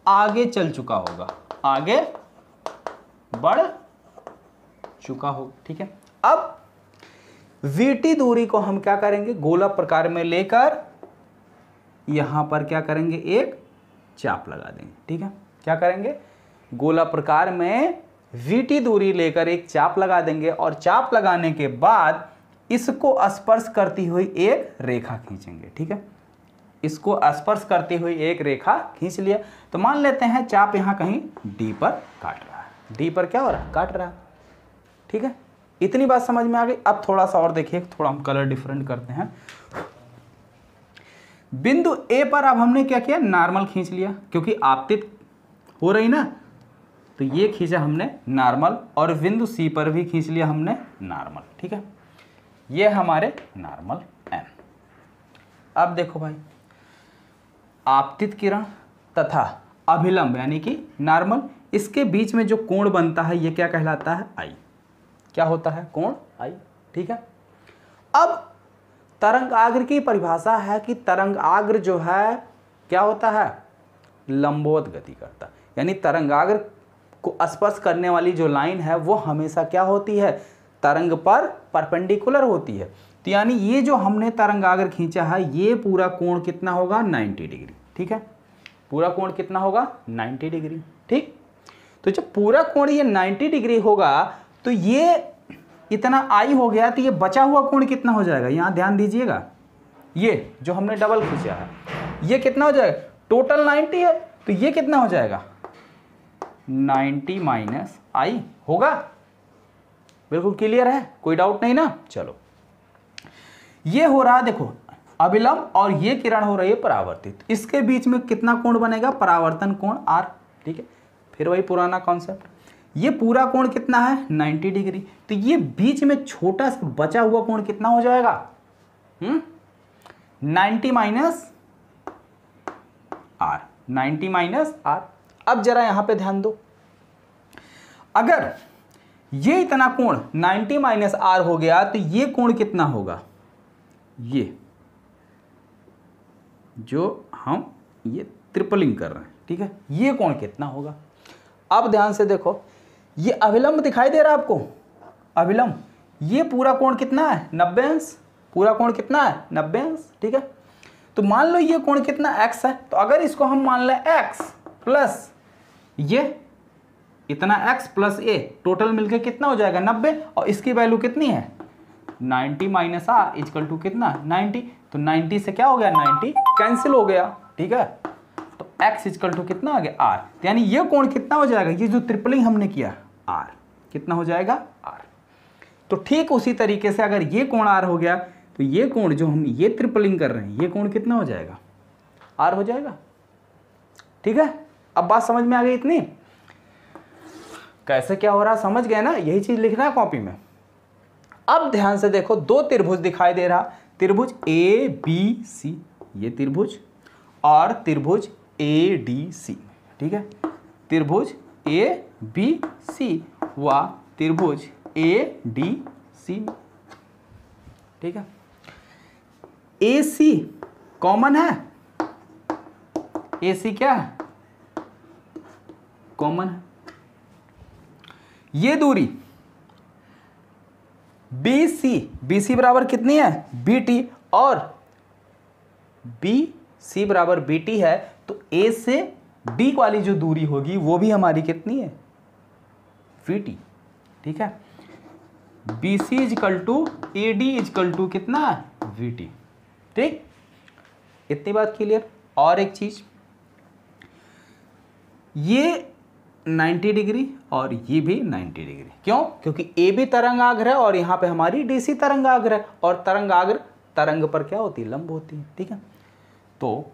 A: आगे चल चुका होगा, आगे बढ़ चुका होगा, ठीक है। अब वीटी दूरी को हम क्या करेंगे, गोला प्रकार में लेकर यहां पर क्या करेंगे, एक चाप लगा देंगे, ठीक है। क्या करेंगे, गोला प्रकार में वीटी दूरी लेकर एक चाप लगा देंगे और चाप लगाने के बाद इसको स्पर्श करती हुई एक रेखा खींचेंगे, ठीक है। इसको स्पर्श करती हुई एक रेखा खींच लिया, तो मान लेते हैं चाप यहां कहीं डी पर काट रहा है, डी पर क्या हो रहा है, काट रहा है, ठीक है। इतनी बात समझ में आ गई। अब थोड़ा सा और देखिए, थोड़ा हम कलर डिफरेंट करते हैं। बिंदु ए पर अब हमने क्या किया, नॉर्मल खींच लिया, क्योंकि आपतित हो रही ना, तो ये खींचा हमने नॉर्मल, और बिंदु सी पर भी खींच लिया हमने नॉर्मल, ठीक है। ये हमारे नॉर्मल एन। अब देखो भाई, आपतित किरण तथा अभिलंब यानी कि नॉर्मल, इसके बीच में जो कोण बनता है ये क्या कहलाता है, आई। क्या होता है, कोण आई, ठीक है। अब तरंगाग्र की परिभाषा है कि तरंगाग्र जो है क्या होता है, लंबवत गति करता है। यानी तरंगाग्र को स्पर्श करने वाली जो लाइन है वो हमेशा क्या होती है, तरंग पर परपेंडिकुलर होती है। तो यानी ये जो हमने तरंगाग्र खींचा है ये पूरा कोण कितना होगा, 90 डिग्री। ठीक है, पूरा कोण कितना होगा, 90 डिग्री। ठीक, तो जब पूरा कोण ये 90 डिग्री होगा तो ये इतना आई हो गया, तो ये बचा हुआ कोण कितना हो जाएगा, यहाँ ध्यान दीजिएगा, ये जो हमने डबल खींचा है ये कितना हो जाएगा, टोटल 90 है, तो ये कितना हो जाएगा, 90 माइनस आई होगा। बिल्कुल क्लियर है, कोई डाउट नहीं ना। चलो, ये हो रहा, देखो अभिलंब और ये किरण हो रही है परावर्तित, इसके बीच में कितना कोण बनेगा, परावर्तन कोण R। ठीक है, फिर वही पुराना कॉन्सेप्ट, ये पूरा कोण कितना है, 90 डिग्री, तो ये बीच में छोटा सा बचा हुआ कोण कितना हो जाएगा, 90 माइनस R, 90 माइनस R। अब जरा यहां पे ध्यान दो, अगर ये इतना कोण 90 माइनस R हो गया तो ये कोण कितना होगा, ये जो हम ये ट्रिपलिंग कर रहे हैं, ठीक है, ये कोण कितना होगा। अब ध्यान से देखो, ये अभिलंब दिखाई दे रहा है आपको, अभिलंब, ये पूरा कोण कितना है, 90 अंश, पूरा कोण कितना है, 90 अंश। ठीक है, तो मान लो ये कोण कितना x है, तो अगर इसको हम मान लें x प्लस ये इतना x प्लस a, टोटल मिलके कितना हो जाएगा, 90, और इसकी वैल्यू कितनी है, 90 माइनस R इजकल टू कितना, 90, तो 90 से क्या हो गया, 90 कैंसिल हो गया। ठीक है, तो x इजकल टू कितना आ गया, R, तो यानी ये कोण कितना हो जाएगा, ये जो ट्रिपलिंग हमने किया R कितना हो जाएगा, R। तो ठीक उसी तरीके से अगर ये कोण R हो गया तो ये कोण जो हम ये ट्रिपलिंग कर रहे हैं ये कोण कितना हो जाएगा, R हो जाएगा। ठीक है, अब बात समझ में आ गई इतनी, कैसे क्या हो रहा समझ गए ना, यही चीज लिखना है कॉपी में। अब ध्यान से देखो, दो त्रिभुज दिखाई दे रहा, त्रिभुज ABC, ये त्रिभुज, और त्रिभुज ADC। ठीक है, त्रिभुज ABC व त्रिभुज ADC। ठीक है, AC कॉमन है, AC क्या है, कॉमन है। ये दूरी BC बराबर कितनी है, BT, और BC बराबर BT है, तो A से D वाली जो दूरी होगी वो भी हमारी कितनी है, VT। ठीक है, BC is equal to AD is equal to कितना, VT। ठीक, इतनी बात क्लियर। और एक चीज, ये 90 डिग्री और ये भी 90 डिग्री, क्यों, क्योंकि ए भी तरंगाग्र है और यहाँ पे हमारी DC तरंगाग्र है, और तरंगाग्र तरंग पर क्या होती है, लंब होती है। ठीक है, तो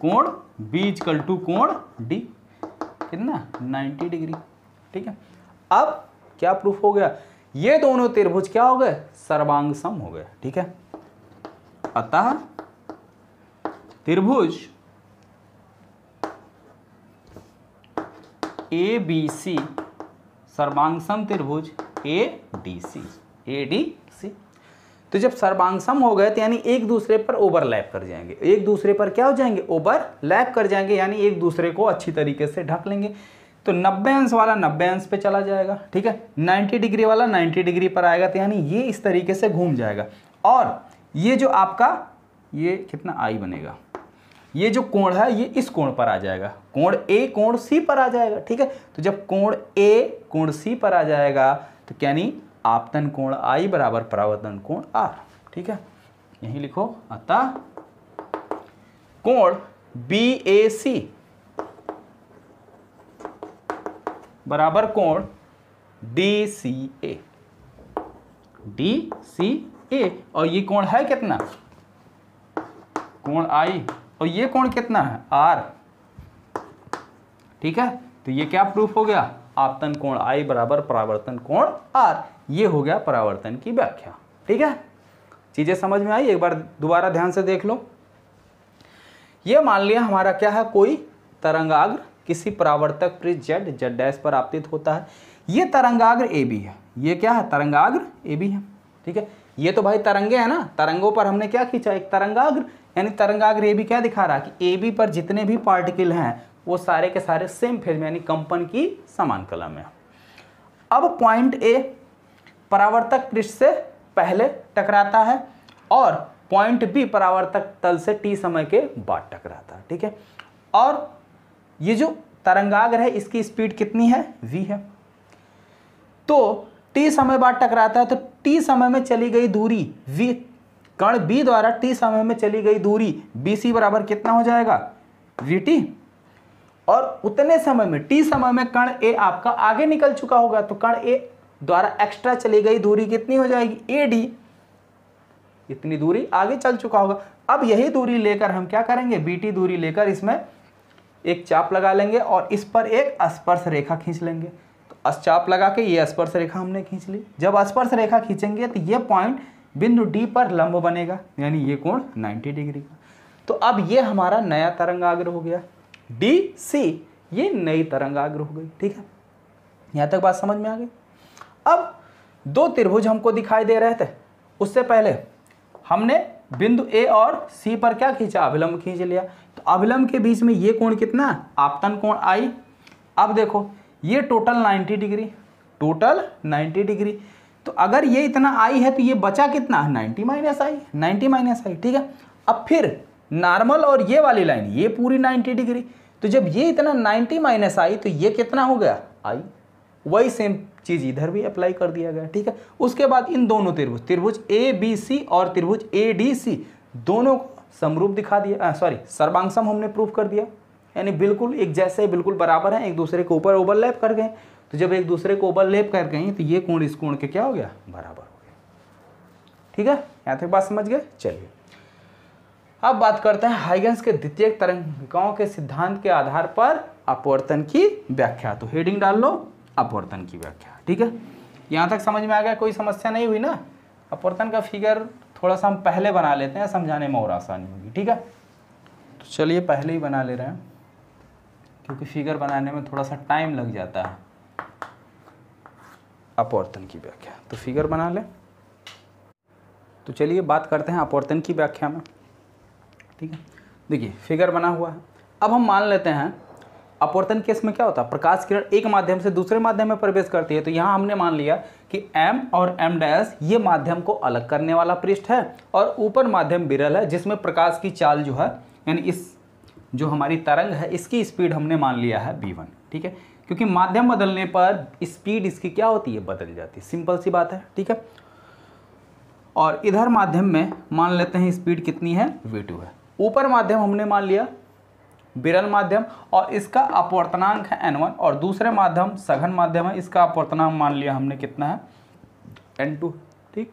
A: कोण B इजकल टू कोण D कितना, 90 डिग्री। ठीक है, अब क्या प्रूफ हो गया, ये दोनों त्रिभुज क्या हो गए, सर्वांग सम हो गए। ठीक है, अतः त्रिभुज ABC सर्वांग सम त्रिभुज ADC। तो जब सर्वांग सम हो गए तो यानी एक दूसरे पर ओवरलैप कर जाएंगे, एक दूसरे पर क्या हो जाएंगे, ओवरलैप कर जाएंगे, यानी एक दूसरे को अच्छी तरीके से ढक लेंगे। तो 90 अंश वाला 90 अंश पे चला जाएगा। ठीक है, 90 डिग्री वाला 90 डिग्री पर आएगा, तो यानी ये इस तरीके से घूम जाएगा, और ये जो आपका ये कितना आई बनेगा, ये जो कोण है ये इस कोण पर आ जाएगा, कोण A कोण C पर आ जाएगा। ठीक है, तो जब कोण A कोण C पर आ जाएगा तो यानी आपतन कोण I बराबर परावर्तन कोण R। ठीक है, यही लिखो, अतः कोण BAC बराबर कोण DCA, और ये कोण है कितना, कोण I, और ये कोण कितना है, R। ठीक है, तो ये क्या प्रूफ हो गया, आपतन कोण I बराबर परावर्तन कोण R, ये हो गया परावर्तन की व्याख्या। ठीक है, चीजें समझ में आई, एक बार दोबारा ध्यान से देख लो। ये मान लिया हमारा क्या है, कोई तरंगाग्र किसी परावर्तक पृष्ठ Z डैश पर आपतित होता है, ये तरंगाग्र AB है, ये क्या है, तरंगाग्र AB है। ठीक है, ये तो भाई तरंगे है ना, तरंगों पर हमने क्या खींचा, एक तरंगाग्र, यानी तरंगाग्र AB क्या दिखा रहा है कि AB पर जितने भी पार्टिकल हैं वो सारे के सारे सेम फेज में यानी कंपन की समान कला में। अब पॉइंट ए परावर्तक पृष्ठ से पहले टकराता है और पॉइंट बी परावर्तक तल से t समय के बाद टकराता है, ठीक है। और ये जो तरंगाग्र है इसकी स्पीड कितनी है, v है। तो t समय बाद टकराता है तो t समय में चली गई दूरी v, कण b द्वारा t समय में चली गई दूरी bc बराबर कितना हो जाएगा, vt। और उतने समय में t समय में कण a आपका आगे निकल चुका होगा तो कण a द्वारा एक्स्ट्रा चली गई दूरी कितनी हो जाएगी, ad। इतनी दूरी आगे चल चुका होगा। अब यही दूरी लेकर हम क्या करेंगे, bt दूरी लेकर इसमें एक चाप लगा लेंगे और इस पर एक स्पर्श रेखा खींच लेंगे। तो चाप लगा के ये स्पर्श रेखा हमने खींच ली। जब स्पर्श रेखा खींचेंगे तो ये पॉइंट बिंदु D पर लंब बनेगा, यानी ये कोण 90 डिग्री का। तो अब ये हमारा नया तरंगाग्र हो गया DC, ये नई तरंगाग्र हो गई, ठीक है। यहाँ तक बात समझ में आ गई। अब दो त्रिभुज हमको दिखाई दे रहे थे, उससे पहले हमने बिंदु A और C पर क्या खींचा, अभिलंब खींच लिया। तो अभिलंब के बीच में ये कोण कितना, आपतन कोण I। अब देखो ये टोटल 90 डिग्री, टोटल 90 डिग्री। तो अगर ये इतना I है तो ये बचा कितना, 90 माइनस I, 90 माइनस I, ठीक है। अब फिर नॉर्मल और ये वाली लाइन ये पूरी 90 डिग्री। तो जब ये इतना 90 माइनस I तो ये कितना हो गया, I। वही सेम चीज इधर भी अप्लाई कर दिया गया, ठीक है। उसके बाद इन दोनों त्रिभुज, त्रिभुज ABC और त्रिभुज ADC दोनों को समरूप दिखा दिया, सर्वांगसम हमने प्रूफ कर दिया, यानी बिल्कुल एक जैसे, बिल्कुल बराबर है, एक दूसरे के ऊपर ओवरलैप कर गए। तो जब एक दूसरे को ओवरलैप कर गए तो ये कोण इस कोण के क्या हो गया, बराबर हो गया, ठीक है। यहाँ तक बात समझ गए। चलिए अब बात करते हैं हाइगेंस के द्वितीयक तरंगिकाओं के सिद्धांत के आधार पर अपवर्तन की व्याख्या। तो हेडिंग डाल लो, अपवर्तन की व्याख्या, ठीक है। यहाँ तक समझ में आ गया, कोई समस्या नहीं हुई ना। अपवर्तन का फिगर थोड़ा सा हम पहले बना लेते हैं, समझाने में और आसानी होगी, ठीक है। तो चलिए पहले ही बना ले रहे हैं, क्योंकि फिगर बनाने में थोड़ा सा टाइम लग जाता है। अपवर्तन की व्याख्या, तो फिगर बना ले। तो चलिए बात करते हैं अपवर्तन की व्याख्या में, ठीक है। देखिए फिगर बना हुआ है। अब हम मान लेते हैं अपवर्तन केस में क्या होता है, प्रकाश किरण एक माध्यम से दूसरे माध्यम में प्रवेश करती है। तो यहाँ हमने मान लिया कि M और M' ये माध्यम को अलग करने वाला पृष्ठ है और ऊपर माध्यम विरल है, जिसमें प्रकाश की चाल जो है, यानी इस जो हमारी तरंग है इसकी स्पीड हमने मान लिया है v1, ठीक है। क्योंकि माध्यम बदलने पर स्पीड इसकी क्या होती है, बदल जाती है, सिंपल सी बात है, ठीक है। और इधर माध्यम में मान लेते हैं स्पीड कितनी है, v2 है। ऊपर माध्यम हमने मान लिया विरल माध्यम और इसका अपवर्तनांक है n1, और दूसरे माध्यम सघन माध्यम है, इसका अपवर्तनांक मान लिया हमने कितना है, n2, ठीक।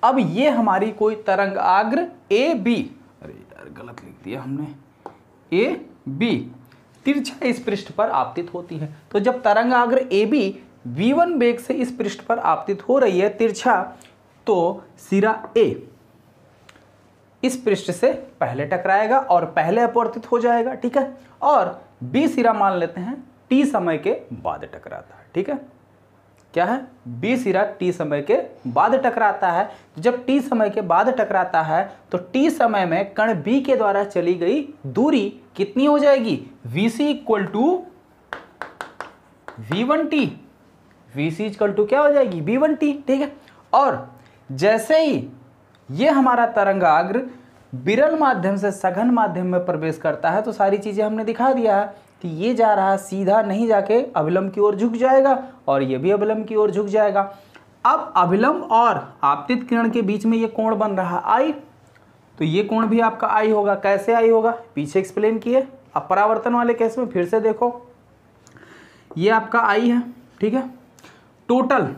A: अब ये हमारी कोई तरंगाग्र AB, अरे यार गलत लिख दिया हमने, AB तिरछा इस पृष्ठ पर आपतित होती है। तो जब तरंगाग्र AB v1 वेग से इस पृष्ठ पर आपतित हो रही है तिरछा, तो सिरा A इस पृष्ठ से पहले टकराएगा और पहले अपवर्तित हो जाएगा, ठीक है। और B सिरा मान लेते हैं t समय के बाद टकराता है, ठीक है। क्या है, B सिरा t समय के बाद टकराता है। तो जब t समय के बाद टकराता है तो t समय में कण B के द्वारा चली गई दूरी कितनी हो जाएगी, VC equal to V1t, VC equal to क्या हो जाएगी, V1t, ठीक है। और जैसे ही ये हमारा तरंगाग्र विरल माध्यम से सघन माध्यम में प्रवेश करता है तो सारी चीजें हमने दिखा दिया है कि ये जा रहा है सीधा, नहीं जाके अभिलंब की ओर झुक जाएगा और ये भी अभिलंब की ओर झुक जाएगा। अब अभिलंब और आपतित किरण के बीच में ये कोण बन रहा है I, तो ये कोण भी आपका I होगा। कैसे I होगा, पीछे एक्सप्लेन किए। अब परावर्तन वाले केस में फिर से देखो, ये आपका I है, ठीक है। टोटल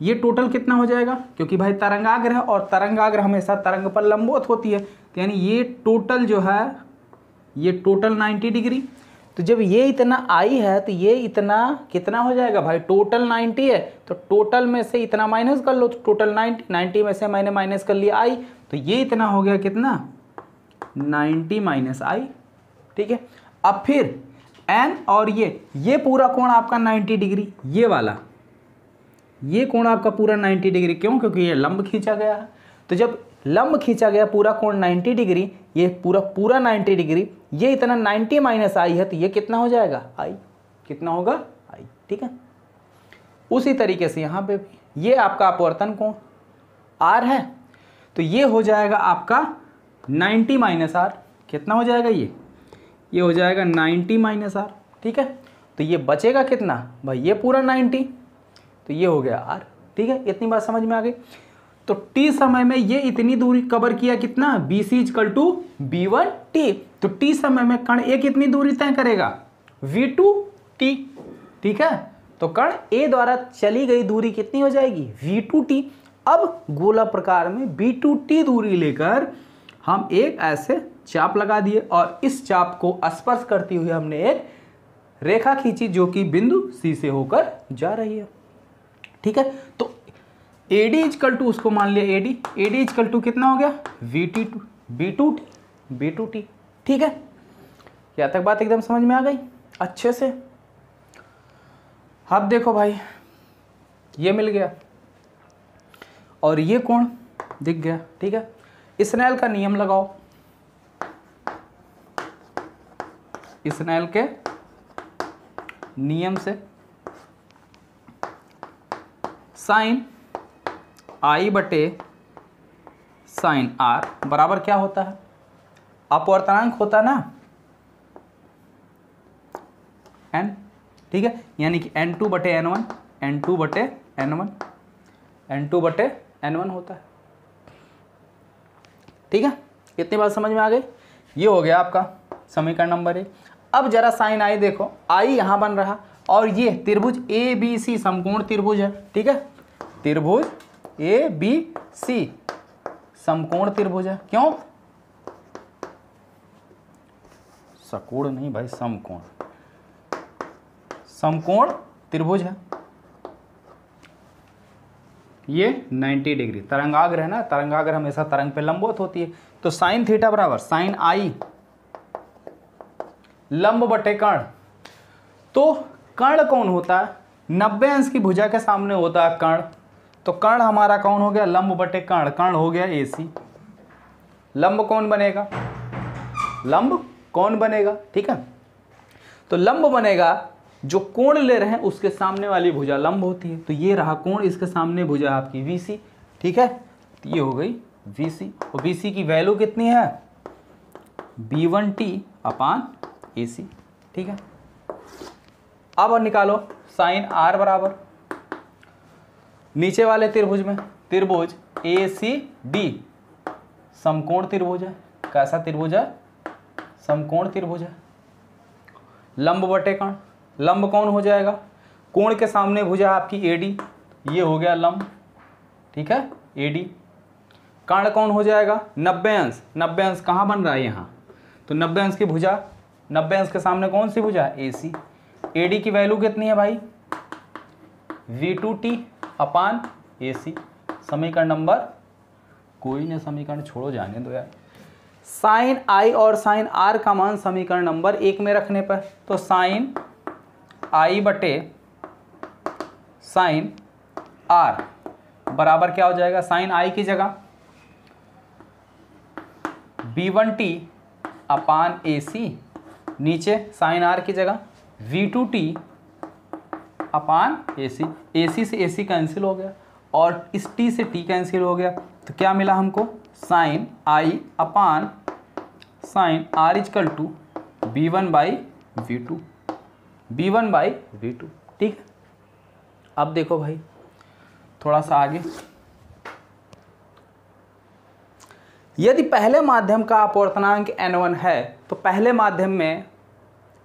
A: ये टोटल कितना हो जाएगा, क्योंकि भाई तरंगाग्र है और तरंगाग्र हमेशा तरंग पर लंबवत होती है, तो यानी ये टोटल जो है ये टोटल 90 डिग्री। तो जब ये इतना I है तो ये इतना कितना हो जाएगा भाई, टोटल 90 है तो टोटल में से इतना माइनस कर लो, तो टोटल 90 में से मैंने माइनस कर लिया I, तो ये इतना हो गया कितना, 90 माइनस I, ठीक है। अब फिर N और ये पूरा कोण आपका 90 डिग्री, ये वाला ये कोण आपका पूरा 90 डिग्री, क्यों, क्योंकि ये लंब खींचा गया है। तो जब लंब खींचा गया पूरा कोण 90 डिग्री, ये पूरा 90 डिग्री, ये इतना 90 माइनस आई है, तो ये कितना हो जाएगा आई, कितना होगा आई, ठीक है। उसी तरीके से यहाँ पे भी ये आपका अपवर्तन कोण आर है, तो ये हो जाएगा आपका 90 माइनस आर, कितना हो जाएगा ये हो जाएगा 90 माइनस आर, ठीक है। तो ये बचेगा कितना भाई, ये पूरा 90, तो ये हो गया आर, ठीक है। इतनी बात समझ में आ गई। तो टी समय में ये इतनी दूरी कवर किया, कितना BC इक्वल टू B1T, तो टी समय में कण ए कितनी दूरी तय करेगा V2T, ठीक है। तो कण ए द्वारा चली गई दूरी कितनी हो जाएगी V2T। अब गोला प्रकार में B2T दूरी लेकर हम एक ऐसे चाप लगा दिए और इस चाप को स्पर्श करती हुई हमने एक रेखा खींची जो कि बिंदु C से होकर जा रही है, ठीक है। तो AD इक्वल टू, उसको मान लिया AD इक्वल टू कितना हो गया B2T, ठीक है। यहाँ तक बात एकदम समझ में आ गई अच्छे से। अब देखो भाई, ये मिल गया और ये कोण दिख गया, ठीक है। स्नेल का नियम लगाओ, स्नेल के नियम से साइन आई बटे साइन आर बराबर क्या होता है, अपवर्तनांक होता ना n, ठीक है। यानी कि N2 बटे N1, N2 बटे N1, N2 बटे N1 होता है, ठीक है। इतनी बात समझ में आ गई। ये हो गया आपका समीकरण नंबर 1। अब जरा साइन आई देखो, आई यहाँ बन रहा और ये त्रिभुज ABC समकोण त्रिभुज है, ठीक है। त्रिभुज ABC समकोण त्रिभुज है, क्यों सकोण नहीं भाई, समकोण, समकोण त्रिभुज है। ये 90 डिग्री तरंगाग्र है ना, तरंगाग्र हमेशा तरंग पे लंबवत होती है। तो साइन थीटा बराबर साइन आई लंब बटे कर्ण। तो कर्ण कौन होता है, 90 अंश की भुजा के सामने होता है कर्ण, तो कर्ण हमारा कौन हो गया लंब बटे कर्ण, कर्ण हो गया AC। लंब कौन बनेगा, लंब कौन बनेगा, ठीक है। तो लंब बनेगा जो कोण ले रहे हैं उसके सामने वाली भुजा लंब होती है, तो ये रहा कोण, इसके सामने भुजा आपकी VC, ठीक है। तो ये हो गई VC और VC की वैल्यू कितनी है B1T अपान AC, ठीक है। अब निकालो साइन R बराबर नीचे वाले त्रिभुज में, त्रिभुज ACD समकोण त्रिभुज है। कैसा त्रिभुज है, समकोण त्रिभुज है। लंब बटे कर्ण, लंब कौन हो जाएगा, कोण के सामने भुजा आपकी AD, ये हो गया लंब, ठीक है AD। कर्ण कौन हो जाएगा 90 अंश, 90 अंश कहाँ बन रहा है यहाँ, तो 90 अंश की भुजा, 90 अंश के सामने कौन सी भुजा AC। AD की वैल्यू कितनी है भाई V2T अपान AC। समीकरण नंबर, कोई ना समीकरण छोड़ो जाने दो यार। साइन I और साइन R का मान समीकरण नंबर 1 में रखने पर, तो साइन I बटे साइन R बराबर क्या हो जाएगा, साइन I की जगह B1T अपान AC, नीचे साइन R की जगह V2T अपान AC। AC से AC कैंसिल हो गया और इस T से T कैंसिल हो गया, तो क्या मिला हमको sine I upon sine R equal to B1 by V2, B1 by V2, ठीक है। अब देखो भाई थोड़ा सा आगे, यदि पहले माध्यम का अपवर्तनांक N1 है तो पहले माध्यम में,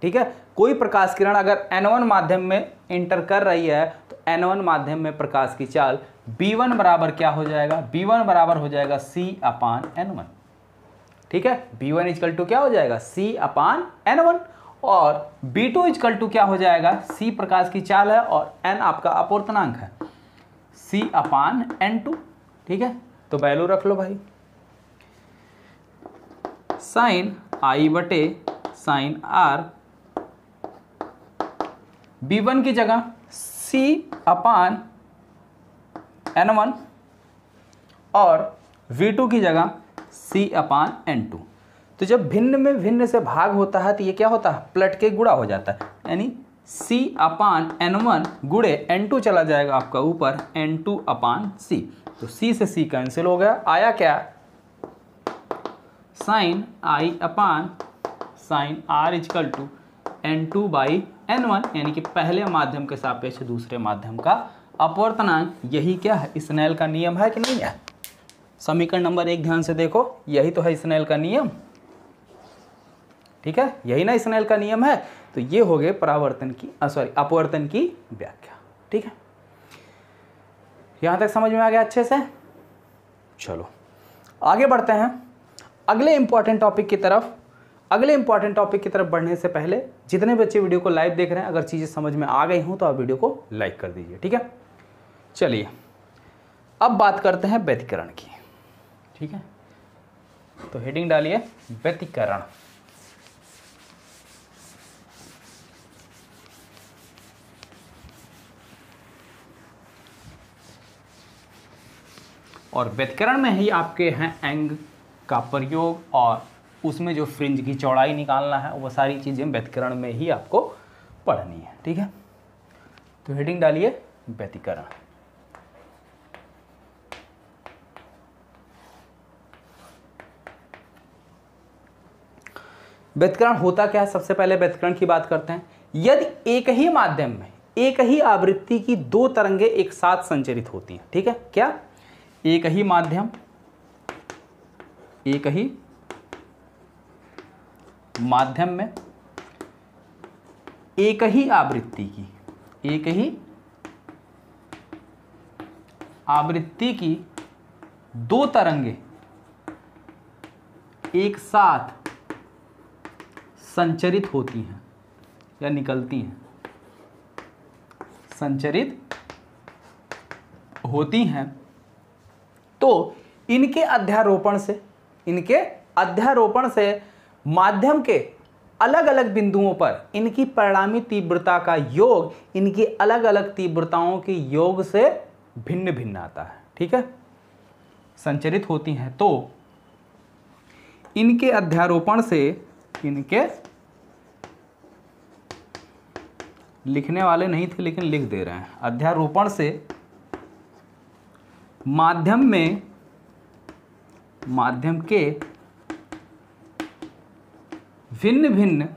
A: ठीक है, कोई प्रकाश किरण अगर N1 माध्यम में इंटर कर रही है तो N1 माध्यम में प्रकाश की चाल B1 बराबर क्या हो जाएगा, B1 बराबर हो जाएगा C अपान N1, ठीक है। B1 इक्वल टू क्या हो जाएगा C अपान N1 और B2 इक्वल टू क्या हो जाएगा, C प्रकाश की चाल है और N आपका अपवर्तनांक है, C अपान N2, ठीक है। तो वैल्यू रख लो भाई, साइन I बटे साइन R, B1 की जगह C अपान N1 और V2 की जगह C/N2। तो जब भिन्न में भिन्न से भाग होता है तो ये क्या होता है, पलट के गुणा हो जाता है, यानी C/N1 गुणे N2 चला जाएगा आपका ऊपर N2/C। तो C से C कैंसिल हो गया, आया क्या, sign I/sin R equal to N2/N1, यानी कि पहले माध्यम के सापेक्ष दूसरे माध्यम का अपवर्तनांक। यही क्या है, स्नेल का नियम है कि नहीं है। समीकरण नंबर 1 ध्यान से देखो, यही तो है स्नेल का नियम, ठीक है, यही ना स्नेल का नियम है। तो ये हो गए अपवर्तन की व्याख्या, ठीक है। यहां तक समझ में आ गया अच्छे से। चलो आगे बढ़ते हैं अगले इंपॉर्टेंट टॉपिक की तरफ। अगले इंपॉर्टेंट टॉपिक की तरफ बढ़ने से पहले जितने बच्चे वीडियो को लाइव देख रहे हैं, अगर चीज़ें समझ में आ गई हों तो आप वीडियो को लाइक कर दीजिए, ठीक है। चलिए अब बात करते हैं व्यतिकरण की, ठीक है। तो हेडिंग डालिए व्यतिकरण। और व्यतिकरण में ही आपके हैं एंग का प्रयोग और उसमें जो फ्रिंज की चौड़ाई निकालना है, वो सारी चीज़ें व्यतिकरण में ही आपको पढ़नी है, ठीक है। तो हेडिंग डालिए व्यतिकरण। व्यतिकरण होता क्या है, सबसे पहले व्यतिकरण की बात करते हैं। यदि एक ही माध्यम में एक ही आवृत्ति की दो तरंगें एक साथ संचरित होती हैं, ठीक है, क्या, एक ही माध्यम, एक ही माध्यम में एक ही आवृत्ति की दो तरंगें एक साथ संचरित होती हैं या निकलती हैं, संचरित होती हैं, तो इनके अध्यारोपण से माध्यम के अलग अलग बिंदुओं पर इनकी परिणामी तीव्रता का योग इनकी अलग अलग तीव्रताओं के योग से भिन्न भिन्न आता है, ठीक है। संचरित होती हैं तो इनके अध्यारोपण से, इनके लिखने वाले नहीं थे लेकिन लिख दे रहे हैं, अध्यारोपण से माध्यम के भिन्न भिन्न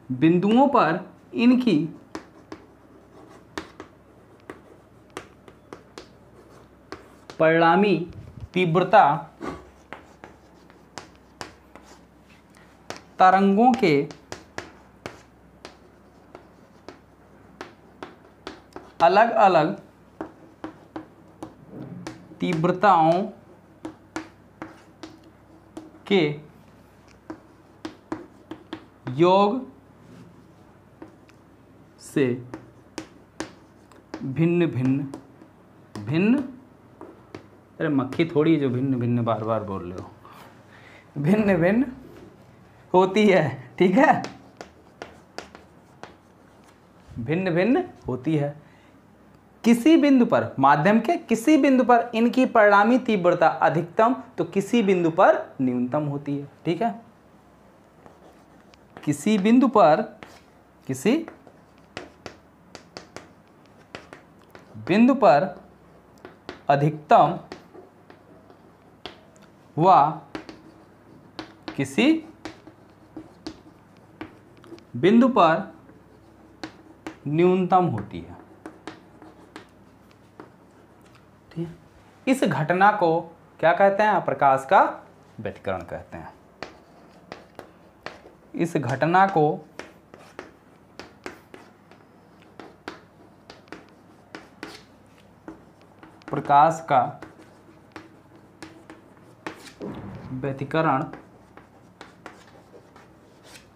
A: बिंदुओं पर इनकी परिणामी तीव्रता तरंगों के अलग अलग तीव्रताओं के योग से भिन्न भिन्न, अरे मक्खी थोड़ी जो भिन्न भिन्न बार बार बोल रहे हो, भिन्न भिन्न होती है, ठीक है, भिन्न भिन्न होती है। किसी बिंदु पर, माध्यम के किसी बिंदु पर इनकी परिणामी तीव्रता अधिकतम तो किसी बिंदु पर न्यूनतम होती है, ठीक है। किसी बिंदु पर अधिकतम व किसी बिंदु पर न्यूनतम होती है, ठीक है। इस घटना को क्या कहते हैं, प्रकाश का व्यतिकरण कहते हैं। इस घटना को प्रकाश का व्यतिकरण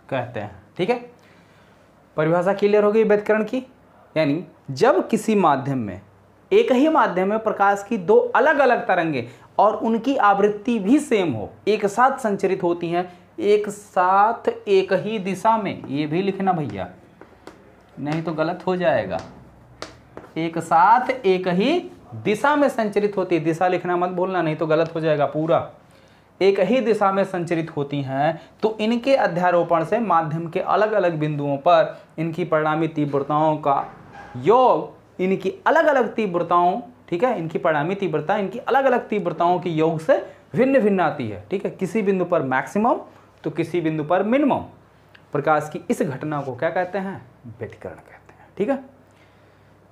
A: कहते हैं, ठीक है। परिभाषा क्लियर हो गई व्यतिकरण की, यानी जब किसी माध्यम में, एक ही माध्यम में प्रकाश की दो अलग अलग तरंगें और उनकी आवृत्ति भी सेम हो, एक साथ संचरित होती हैं, एक साथ एक ही दिशा में, ये भी लिखना भैया नहीं तो गलत हो जाएगा, एक साथ एक ही दिशा में संचरित होती है, दिशा लिखना मत भूलना नहीं तो गलत हो जाएगा पूरा, एक ही दिशा में संचरित होती हैं, तो इनके अध्यारोपण से माध्यम के अलग अलग बिंदुओं पर इनकी परिणामी तीव्रताओं का योग इनकी अलग अलग तीव्रताओं, ठीक है, इनकी परिणामी तीव्रता इनकी अलग अलग तीव्रताओं के योग से भिन्न भिन्न आती है, ठीक है। किसी बिंदु पर मैक्सिमम तो किसी बिंदु पर मिनिमम। प्रकाश की इस घटना को क्या कहते हैं? व्यतिकरण कहते हैं, ठीक है।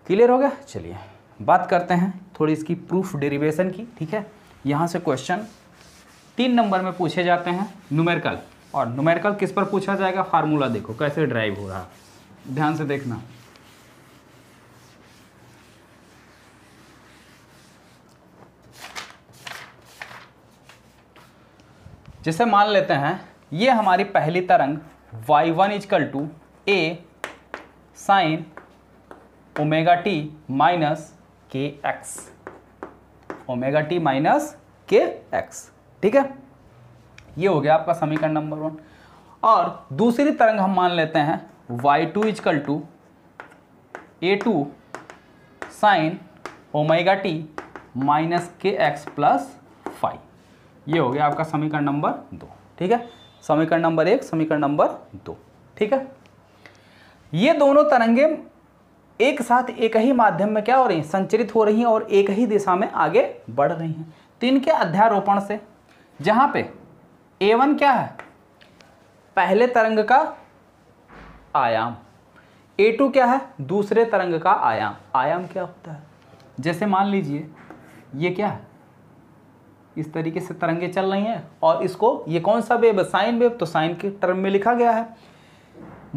A: क्लियर हो गया? चलिए बात करते हैं थोड़ी इसकी प्रूफ डेरिवेशन की, ठीक है। यहाँ से क्वेश्चन 3 नंबर में पूछे जाते हैं न्यूमेरिकल, और न्यूमेरिकल किस पर पूछा जाएगा? फार्मूला देखो कैसे ड्राइव हो रहा है, ध्यान से देखना। जैसे मान लेते हैं ये हमारी पहली तरंग y1 = a sine omega t minus k x, omega t minus k x, ठीक है। ये हो गया आपका समीकरण नंबर 1। और दूसरी तरंग हम मान लेते हैं y2 = a2 sine omega t minus k x plus 5। ये हो गया आपका समीकरण नंबर 2, ठीक है। समीकरण नंबर 1, समीकरण नंबर 2, ठीक है। ये दोनों तरंगे एक साथ एक ही माध्यम में क्या हो रही हैं? संचरित हो रही हैं और एक ही दिशा में आगे बढ़ रही हैं। तो इनके अध्यारोपण से जहां पे a1 क्या है? पहले तरंग का आयाम, a2 क्या है? दूसरे तरंग का आयाम। आयाम क्या होता है? जैसे मान लीजिए ये क्या है, इस तरीके से तरंगे चल रही हैं और इसको, ये कौन सा वेव है? साइन वेव, तो साइन के टर्म में लिखा गया है।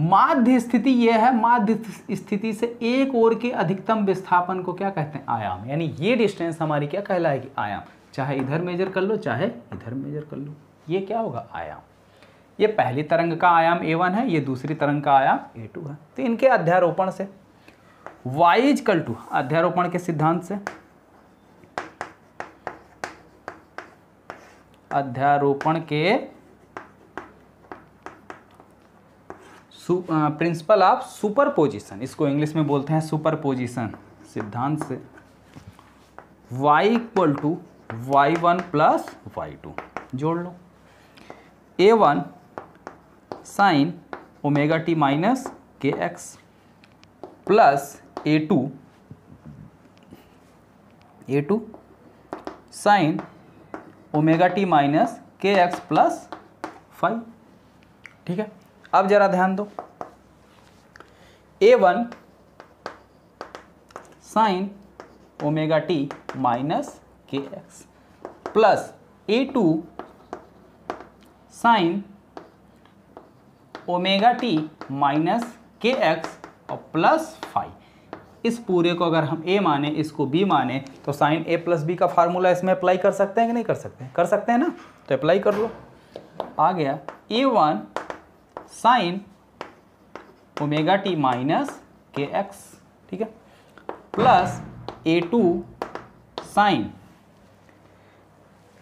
A: माध्य स्थिति ये है, माध्य स्थिति से एक ओर के अधिकतम विस्थापन को क्या कहते हैं? आयाम। यानी ये डिस्टेंस हमारी क्या कहलाएगी? आयाम। चाहे इधर मेजर कर लो चाहे इधर मेजर कर लो, ये क्या होगा? आयाम। ये पहली तरंग का आयाम a1 है, ये दूसरी तरंग का आयाम a2 है। तो इनके अध्यारोपण से y = अध्यारोपण के सिद्धांत से, अध्यारोपण के प्रिंसिपल ऑफ सुपरपोजिशन, इसको इंग्लिश में बोलते हैं सुपरपोजिशन सिद्धांत से, y = y1 + y2 जोड़ लो। a1 sine omega t minus k x plus a2 sine omega t minus k x plus 5, ठीक है। अब जरा ध्यान दो, a1 sine omega t minus k x plus a2 sine omega t minus k x और प्लस 5। इस पूरे को अगर हम a माने, इसको b माने, तो साइन a + b का फार्मूला इसमें अप्लाई कर सकते हैं कि नहीं कर सकते? कर सकते हैं ना, तो अप्लाई कर लो। आ गया a1 sine omega t minus k x, ठीक है, प्लस a2 साइन,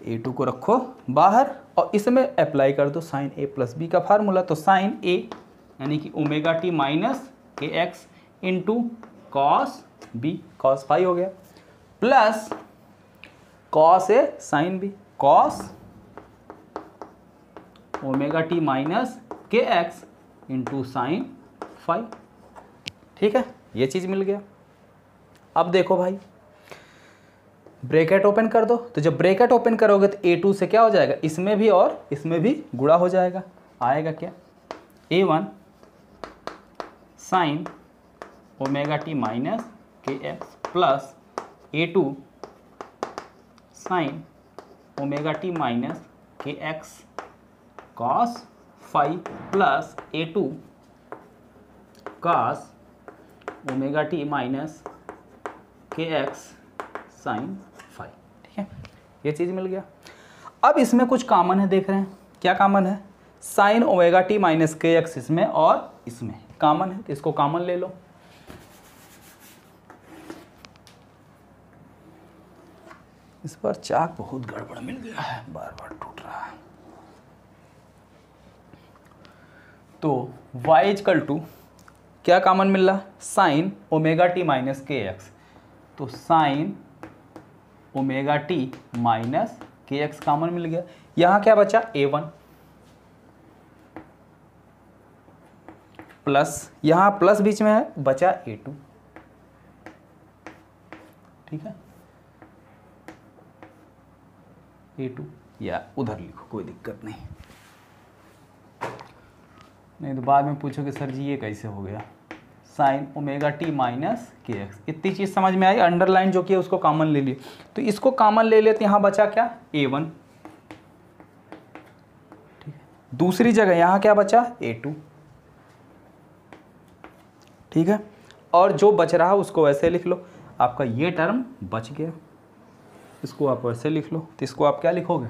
A: a2 को रखो बाहर और इसमें अप्लाई कर दो साइन a + b का फार्मूला। तो साइन a यानी कि omega t minus k x into cos b, cos 5 हो गया, plus cos a sine b, cos omega t minus k x into sine 5, ठीक है। ये चीज़ मिल गया। अब देखो भाई, ब्रैकेट ओपन कर दो, तो जब ब्रैकेट ओपन करोगे तो a2 से क्या हो जाएगा? इसमें भी और इसमें भी गुणा हो जाएगा। आएगा क्या? a1 sine omega t minus k x plus a2 sine omega t minus k x cos 5 plus a2 cos omega t minus k x sine 5, ठीक है। ये चीज़ मिल गया। अब इसमें कुछ कॉमन है, देख रहे हैं क्या कॉमन है? Sign omega t minus k x इसमें और इसमें कॉमन है, तो इसको कॉमन ले लो। इस पर चाक बहुत गड़बड़ मिल गया है, बार बार टूट रहा है। तो y = क्या कॉमन मिल रहा? Sign omega t minus k x, तो sign omega t minus k x common मिल गया। यहाँ क्या बचा? a1 प्लस, यहाँ प्लस बीच में है, बचा a2। ठीक है, a2 या उधर लिखो, कोई दिक्कत नहीं, नहीं तो बाद में पूछोगे सर जी ये कैसे हो गया। Sign omega t minus k x, इतनी चीज़ समझ में आई। अंडरलाइन जो कि है उसको कॉमन ले लिए, तो इसको कॉमन ले लेते, यहाँ बचा क्या? a1। ठीक है, दूसरी जगह यहाँ क्या बचा? a2। ठीक है, और जो बच रहा उसको वैसे लिख लो, आपका ये टर्म बच गया, इसको आप वैसे लिख लो। तो इसको आप क्या लिखोगे?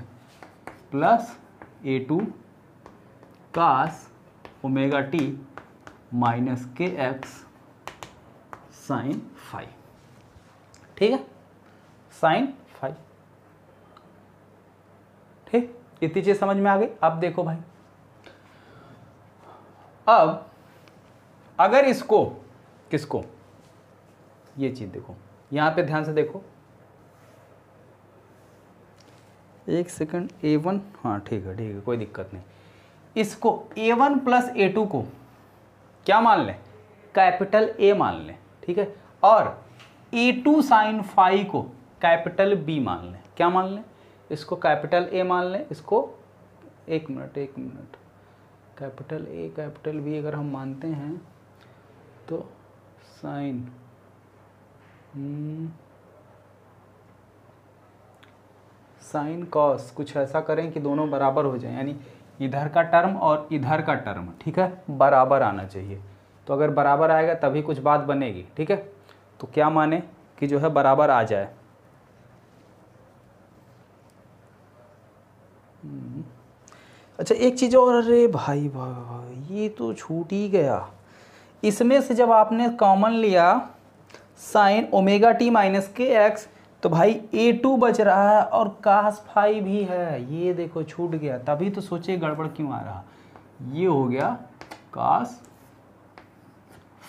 A: Plus a2 cos omega t minus k x sine phi. ठीक है, साइन फाई। ठीक, इतनी चीज समझ में आ गई। अब देखो भाई, अब अगर इसको, किसको, ये चीज देखो, यहां पे ध्यान से देखो, एक सेकंड, a1, हाँ ठीक है, कोई दिक्कत नहीं। इसको a1 प्लस a2 को क्या मान लें? कैपिटल A मान लें। ठीक है, और a2 साइन फाई को कैपिटल B मान लें। क्या मान लें? इसको कैपिटल A मान लें, इसको एक minute, capital A capital B अगर हम मानते हैं तो साइन साइन कॉस कुछ ऐसा करें कि दोनों बराबर हो जाएं, यानी इधर का टर्म और इधर का टर्म, ठीक है, बराबर आना चाहिए। तो अगर बराबर आएगा तभी कुछ बात बनेगी। ठीक है, तो क्या माने कि जो है बराबर आ जाए। अच्छा एक चीज़ और, अरे भाई ये तो छूट ही गया। इसमें से जब आपने कॉमन लिया sign omega t minus k x, तो भाई a2 बच रहा है और कास फाई भी है, ये देखो छूट गया। तभी तो सोचे गड़बड़ क्यों आ रहा, ये हो गया कास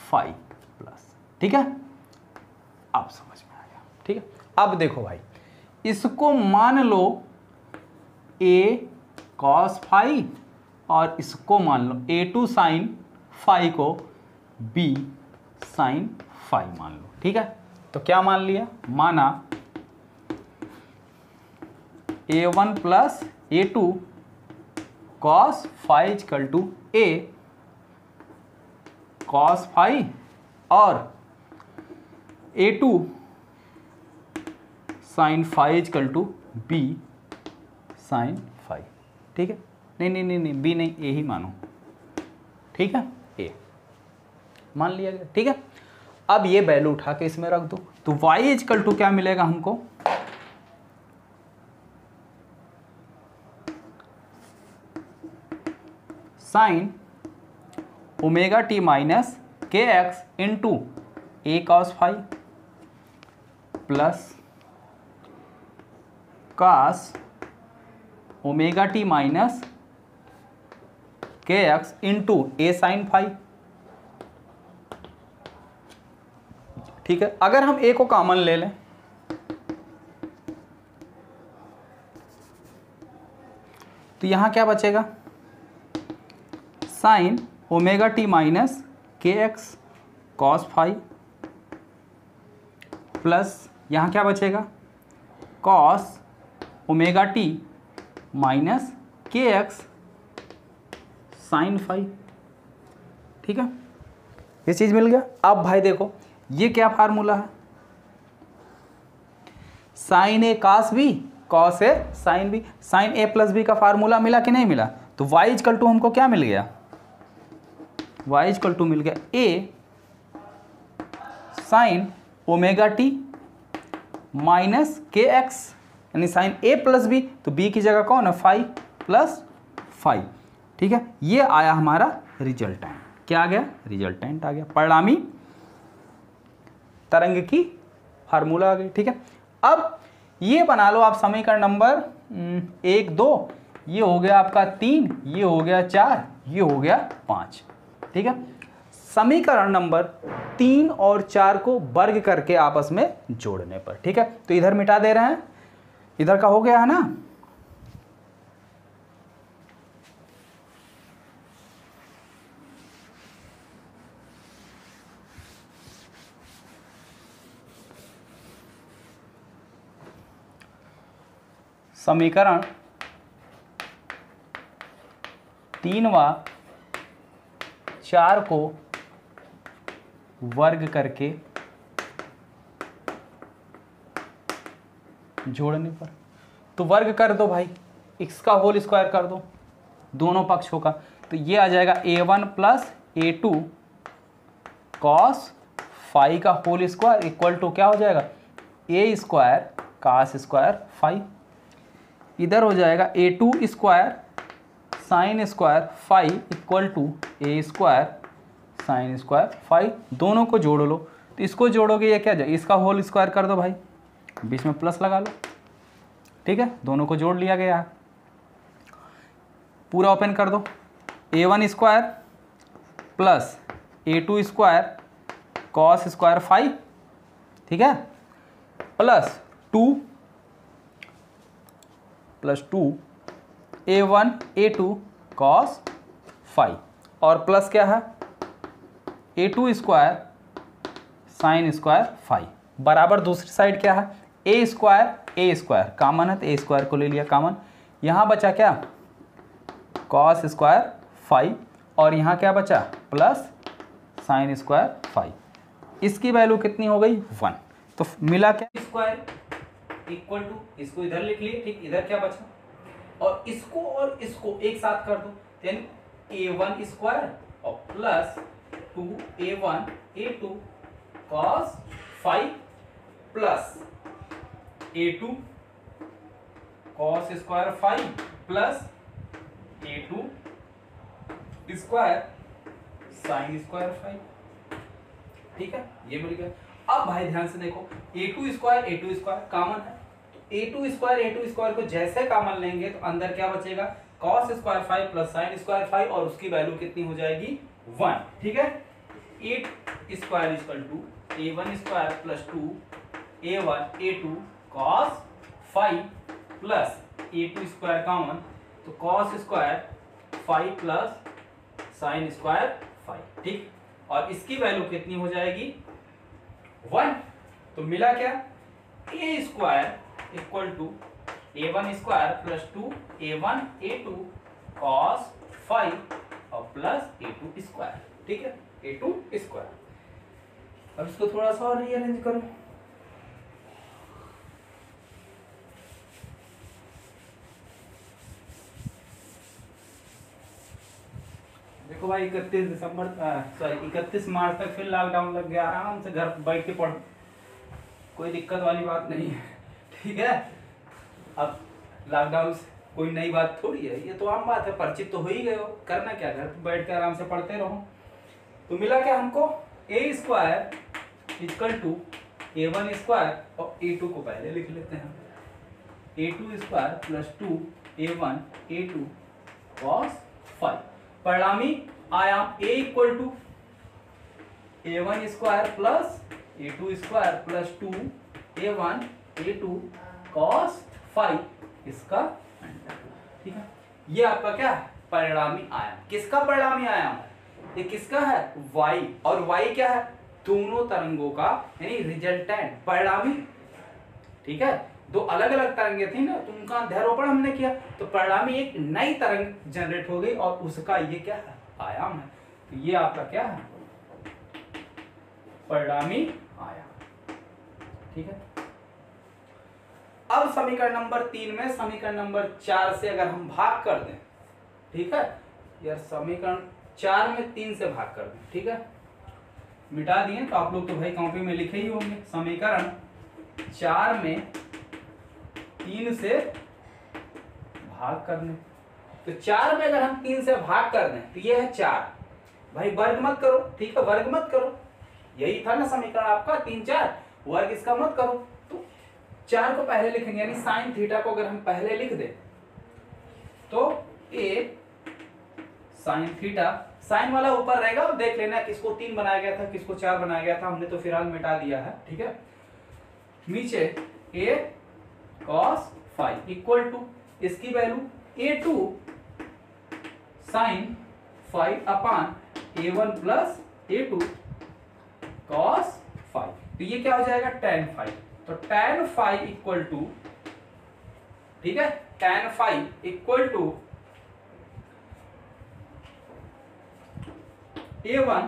A: फाई प्लस। ठीक है, अब समझ में आ गया। ठीक है, अब देखो भाई, इसको मान लो a कॉस फाई और इसको मान लो a2 साइन फाई को b साइन फाई मान लो। ठीक है, तो क्या मान लिया? माना a1 plus a2 cos phi equal to a cos phi और a2 sine phi equal to b sine phi. ठीक है, नहीं b नहीं, a ही मानो। ठीक है, a मान लिया गया। ठीक है, अब ये वैल्यू उठा के इसमें रख दो, तो y इक्वल टू क्या मिलेगा हमको? Sine omega t minus k x into A cos phi plus cos omega t minus k x into A sine phi. ठीक है, अगर हम ए को कॉमन ले लें तो यहां क्या बचेगा? Sign omega t minus k x cos phi plus यहाँ क्या बचेगा? Cos omega t minus k x sine phi. ठीक है, ये चीज़ मिल गया। अब भाई देखो, ये क्या फार्मूला है? Sign A cos B, cos A sine B, sign A plus B का फार्मूला मिला कि नहीं मिला? तो y इक्वल टू हमको क्या मिल गया? y इक्वल टू मिल गया a sine omega t minus k x, यानी साइन a प्लस बी, तो b की जगह कौन है? Phi plus phi. ठीक है, ये आया हमारा रिजल्टेंट। क्या आ गया? रिजल्टेंट आ गया, परिणामी तरंग की फार्मूला आ गई। ठीक है, अब ये बना लो आप समीकरण नंबर 1 2, ये हो गया आपका 3, ये हो गया 4, ये हो गया 5। ठीक है, समीकरण नंबर 3 और 4 को वर्ग करके आपस में जोड़ने पर। ठीक है, तो इधर मिटा दे रहे हैं, इधर का हो गया है ना। समीकरण 3 व 4 को वर्ग करके जोड़ने पर, तो वर्ग कर दो भाई, इसका होल स्क्वायर कर दो दोनों पक्षों का, तो ये आ जाएगा a1 plus a2 cos phi का होल स्क्वायर इक्वल टू क्या हो जाएगा, a square cos square phi. इधर हो जाएगा a2 square sine square phi equal to a square sine square phi. दोनों को जोड़ लो, तो इसको जोड़ोगे ये क्या जाए, इसका होल स्क्वायर कर दो भाई, बीच में प्लस लगा लो। ठीक है, दोनों को जोड़ लिया गया, पूरा ओपन कर दो, a1 square plus a2 square cos square phi, ठीक है, plus 2 a1 a2 cos phi, और प्लस क्या है a2 square sine square phi, बराबर दूसरी साइड क्या है a स्क्वायर कॉमन है तो a स्क्वायर को ले लिया कॉमन, यहाँ बचा क्या कॉस स्क्वायर फाई, और यहाँ क्या बचा प्लस साइन स्क्वायर फाई। इसकी वैल्यू कितनी हो गई 1, तो मिला क्या स्क्वायर इक्वल टू, इसको इधर लिख लिए, ठीक, इधर क्या बचा, और इसको एक साथ कर दो, यानी a1 स्क्वायर और plus 2a1 a2 cos phi plus a2 cos square phi plus a2 square sine square phi. ठीक है, ये मिल गया। अब भाई ध्यान से देखो, a2 स्क्वायर कॉमन है, तो a2 स्क्वायर को जैसे कॉमन लेंगे तो अंदर क्या बचेगा cos square phi plus sine square phi, और उसकी वैल्यू कितनी हो जाएगी 1। ठीक है, 8 square equal to a1 square plus 2a1 a2 cos phi plus a2 square common, तो cos square phi plus sine square phi. ठीक, और इसकी वैल्यू कितनी हो जाएगी 1। तो मिला क्या a square equal to a1 square plus 2a1 a2 cos phi और प्लस a2 स्क्वायर। ठीक है, a2 स्क्वायर। अब इसको थोड़ा सा और रीअरेंज करो, देखो भाई 31 मार्च तक फिर लॉकडाउन लग गया, आराम से घर बैठ के पढ़ो, कोई दिक्कत वाली बात नहीं है। ठीक है, अब लॉकडाउन से कोई नई बात थोड़ी है, ये तो आम बात है, परिचित तो हो ही गए हो, करना क्या, घर बैठ के आराम से पढ़ते रहो। तो मिला क्या हमको a square equal to a1 square, और a2 को पहले लिख लेते हैं, a2 square plus 2a1 a2 cos phi. परिणामी आयाम a equal to a1 square plus a2 square plus 2a1 a2 cos phi, इसका अंडर। ठीक है, ये आपका क्या है परिणामी आयाम। किसका परिणामी आयाम है, ये किसका है y, और y क्या है दोनों तरंगों का, यानी रिजल्टेंट परिणामी। ठीक है, दो अलग अलग तरंगे थी ना, तो उनका अध्यारोपण हमने किया, तो परिणामी एक नई तरंग जनरेट हो गई, और उसका ये क्या है आयाम है। तो ये आपका क्या है परिणामी आयाम। ठीक है, अब समीकरण नंबर 3 में समीकरण नंबर 4 से अगर हम भाग कर दें, ठीक है यार, समीकरण 4 में 3 से भाग कर दें, ठीक है, मिटा दिए तो आप लोग तो भाई कॉपी में लिखे ही होंगे, समीकरण 4 में 3 से भाग करने, तो 4 में अगर हम 3 से भाग कर दें तो ये है 4, भाई वर्ग मत करो, ठीक है, वर्ग मत करो, यही था ना समीकरण आपका 3 4, वर्ग इसका मत करो, तो 4 को पहले लिखेंगे, यानी साइन थीटा को अगर हम पहले लिख दे तो a साइन थीटा, साइन वाला ऊपर रहेगा, देख लेना किसको 3 बनाया गया था किसको 4 बनाया गया था, हमने तो फिलहाल मिटा दिया है, ठीक है। नीचे a cos five equal to इसकी value a2 sine 5 upon a1 plus a2 cos 5, तो ये क्या हो जाएगा tan 5, तो tan 5 इक्वल टू, ठीक है, tan 5 equal to a1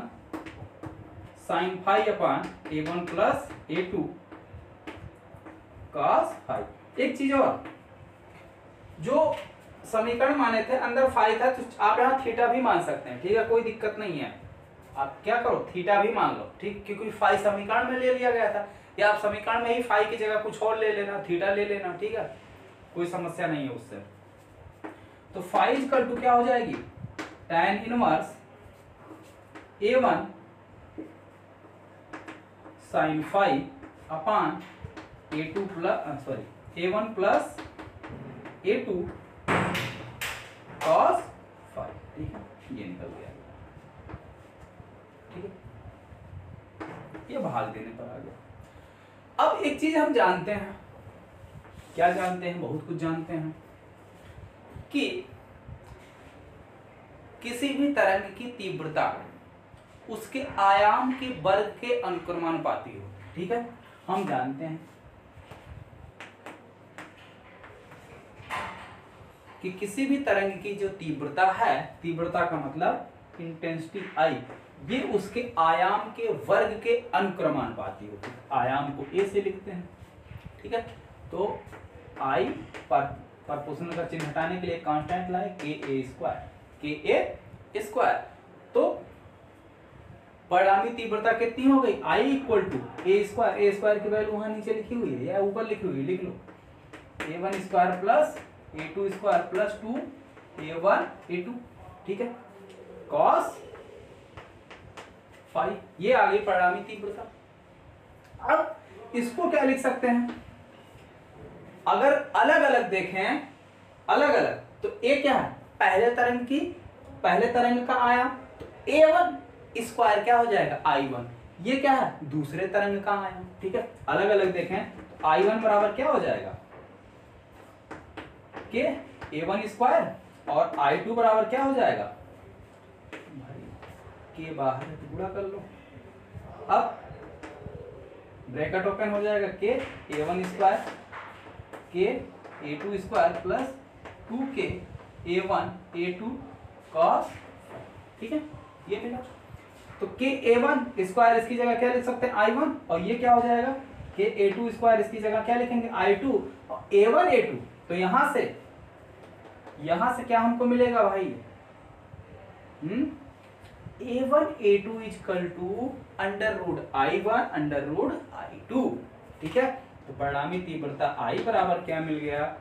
A: sine 5 upon a1 plus a2 cos 5। एक चीज और, जो समीकरण माने थे अंदर फाई था, तो आप यहाँ थीटा भी मान सकते हैं, ठीक है, कोई दिक्कत नहीं है। आप क्या करो, थीटा भी मान लो, ठीक, क्योंकि फाई समीकरण में ले लिया गया था, या आप समीकरण में ही फाई की जगह कुछ और ले लेना, थीटा ले लेना, ठीक है, कोई समस्या नहीं है उससे। तो फाई इक्वल टू क्या हो जाएगी, tan इनवर्स a1 साइन 5 अपान a2 plus a1 plus a2 cos 5, ठीक है, ये निकल गया, ठीक है, ये भाग देने पर आ गया। अब एक चीज हम जानते हैं, क्या जानते हैं, बहुत कुछ जानते हैं, कि किसी भी तरंग की तीव्रता उसके आयाम के वर्ग के अनुक्रमानुपाती हो, ठीक है, हम जानते हैं कि किसी भी तरंग की जो तीव्रता है, तीव्रता का मतलब इंटेंसिटी आई, ये उसके आयाम के वर्ग के अनुक्रमानुपाती होती है। आयाम को ए से लिखते हैं, ठीक है, तो आई प्रोपोर्शनल का चिन्ह हटाने के लिए कांस्टेंट लाए के ए स्क्वायर, तो परिणामी तीव्रता कितनी हो गई, I equal to A square की वैल्यू वहां नीचे लिखी हुई है या ऊपर लिखी हुई है, लिख लो, a1 square plus a2 square plus 2 a1 a2, ठीक है, cos 5, ये आ गई परिणामी तीव्रता। अब इसको क्या लिख सकते हैं, अगर अलग अलग देखें, अलग अलग, तो a क्या है, पहले तरंग का आयाम, तो a1 स्क्वायर क्या हो जाएगा i1, ये क्या है, दूसरे तरंग का आयाम, ठीक है, अलग अलग देखें तो i1 बराबर क्या हो जाएगा, के a1 स्क्वायर, और i2 बराबर क्या हो जाएगा, भाई के बाहर है तो गुणा कर लो, अब ब्रैकेट ओपन हो जाएगा, के a1 स्क्वायर के a2 square plus 2k a1 a2 cos, ठीक है, ये मिला, तो के a1 स्क्वायर इसकी जगह क्या लिख सकते हैं, i1, और ये क्या हो जाएगा, के a2 स्क्वायर इसकी जगह क्या लिखेंगे, i2, और a1 a2, तो यहां से क्या हमको मिलेगा भाई, a1 a2 equal to under root i1 under root i2, ठीक है, तो परिणामी तीव्रता I बराबर क्या मिल गया,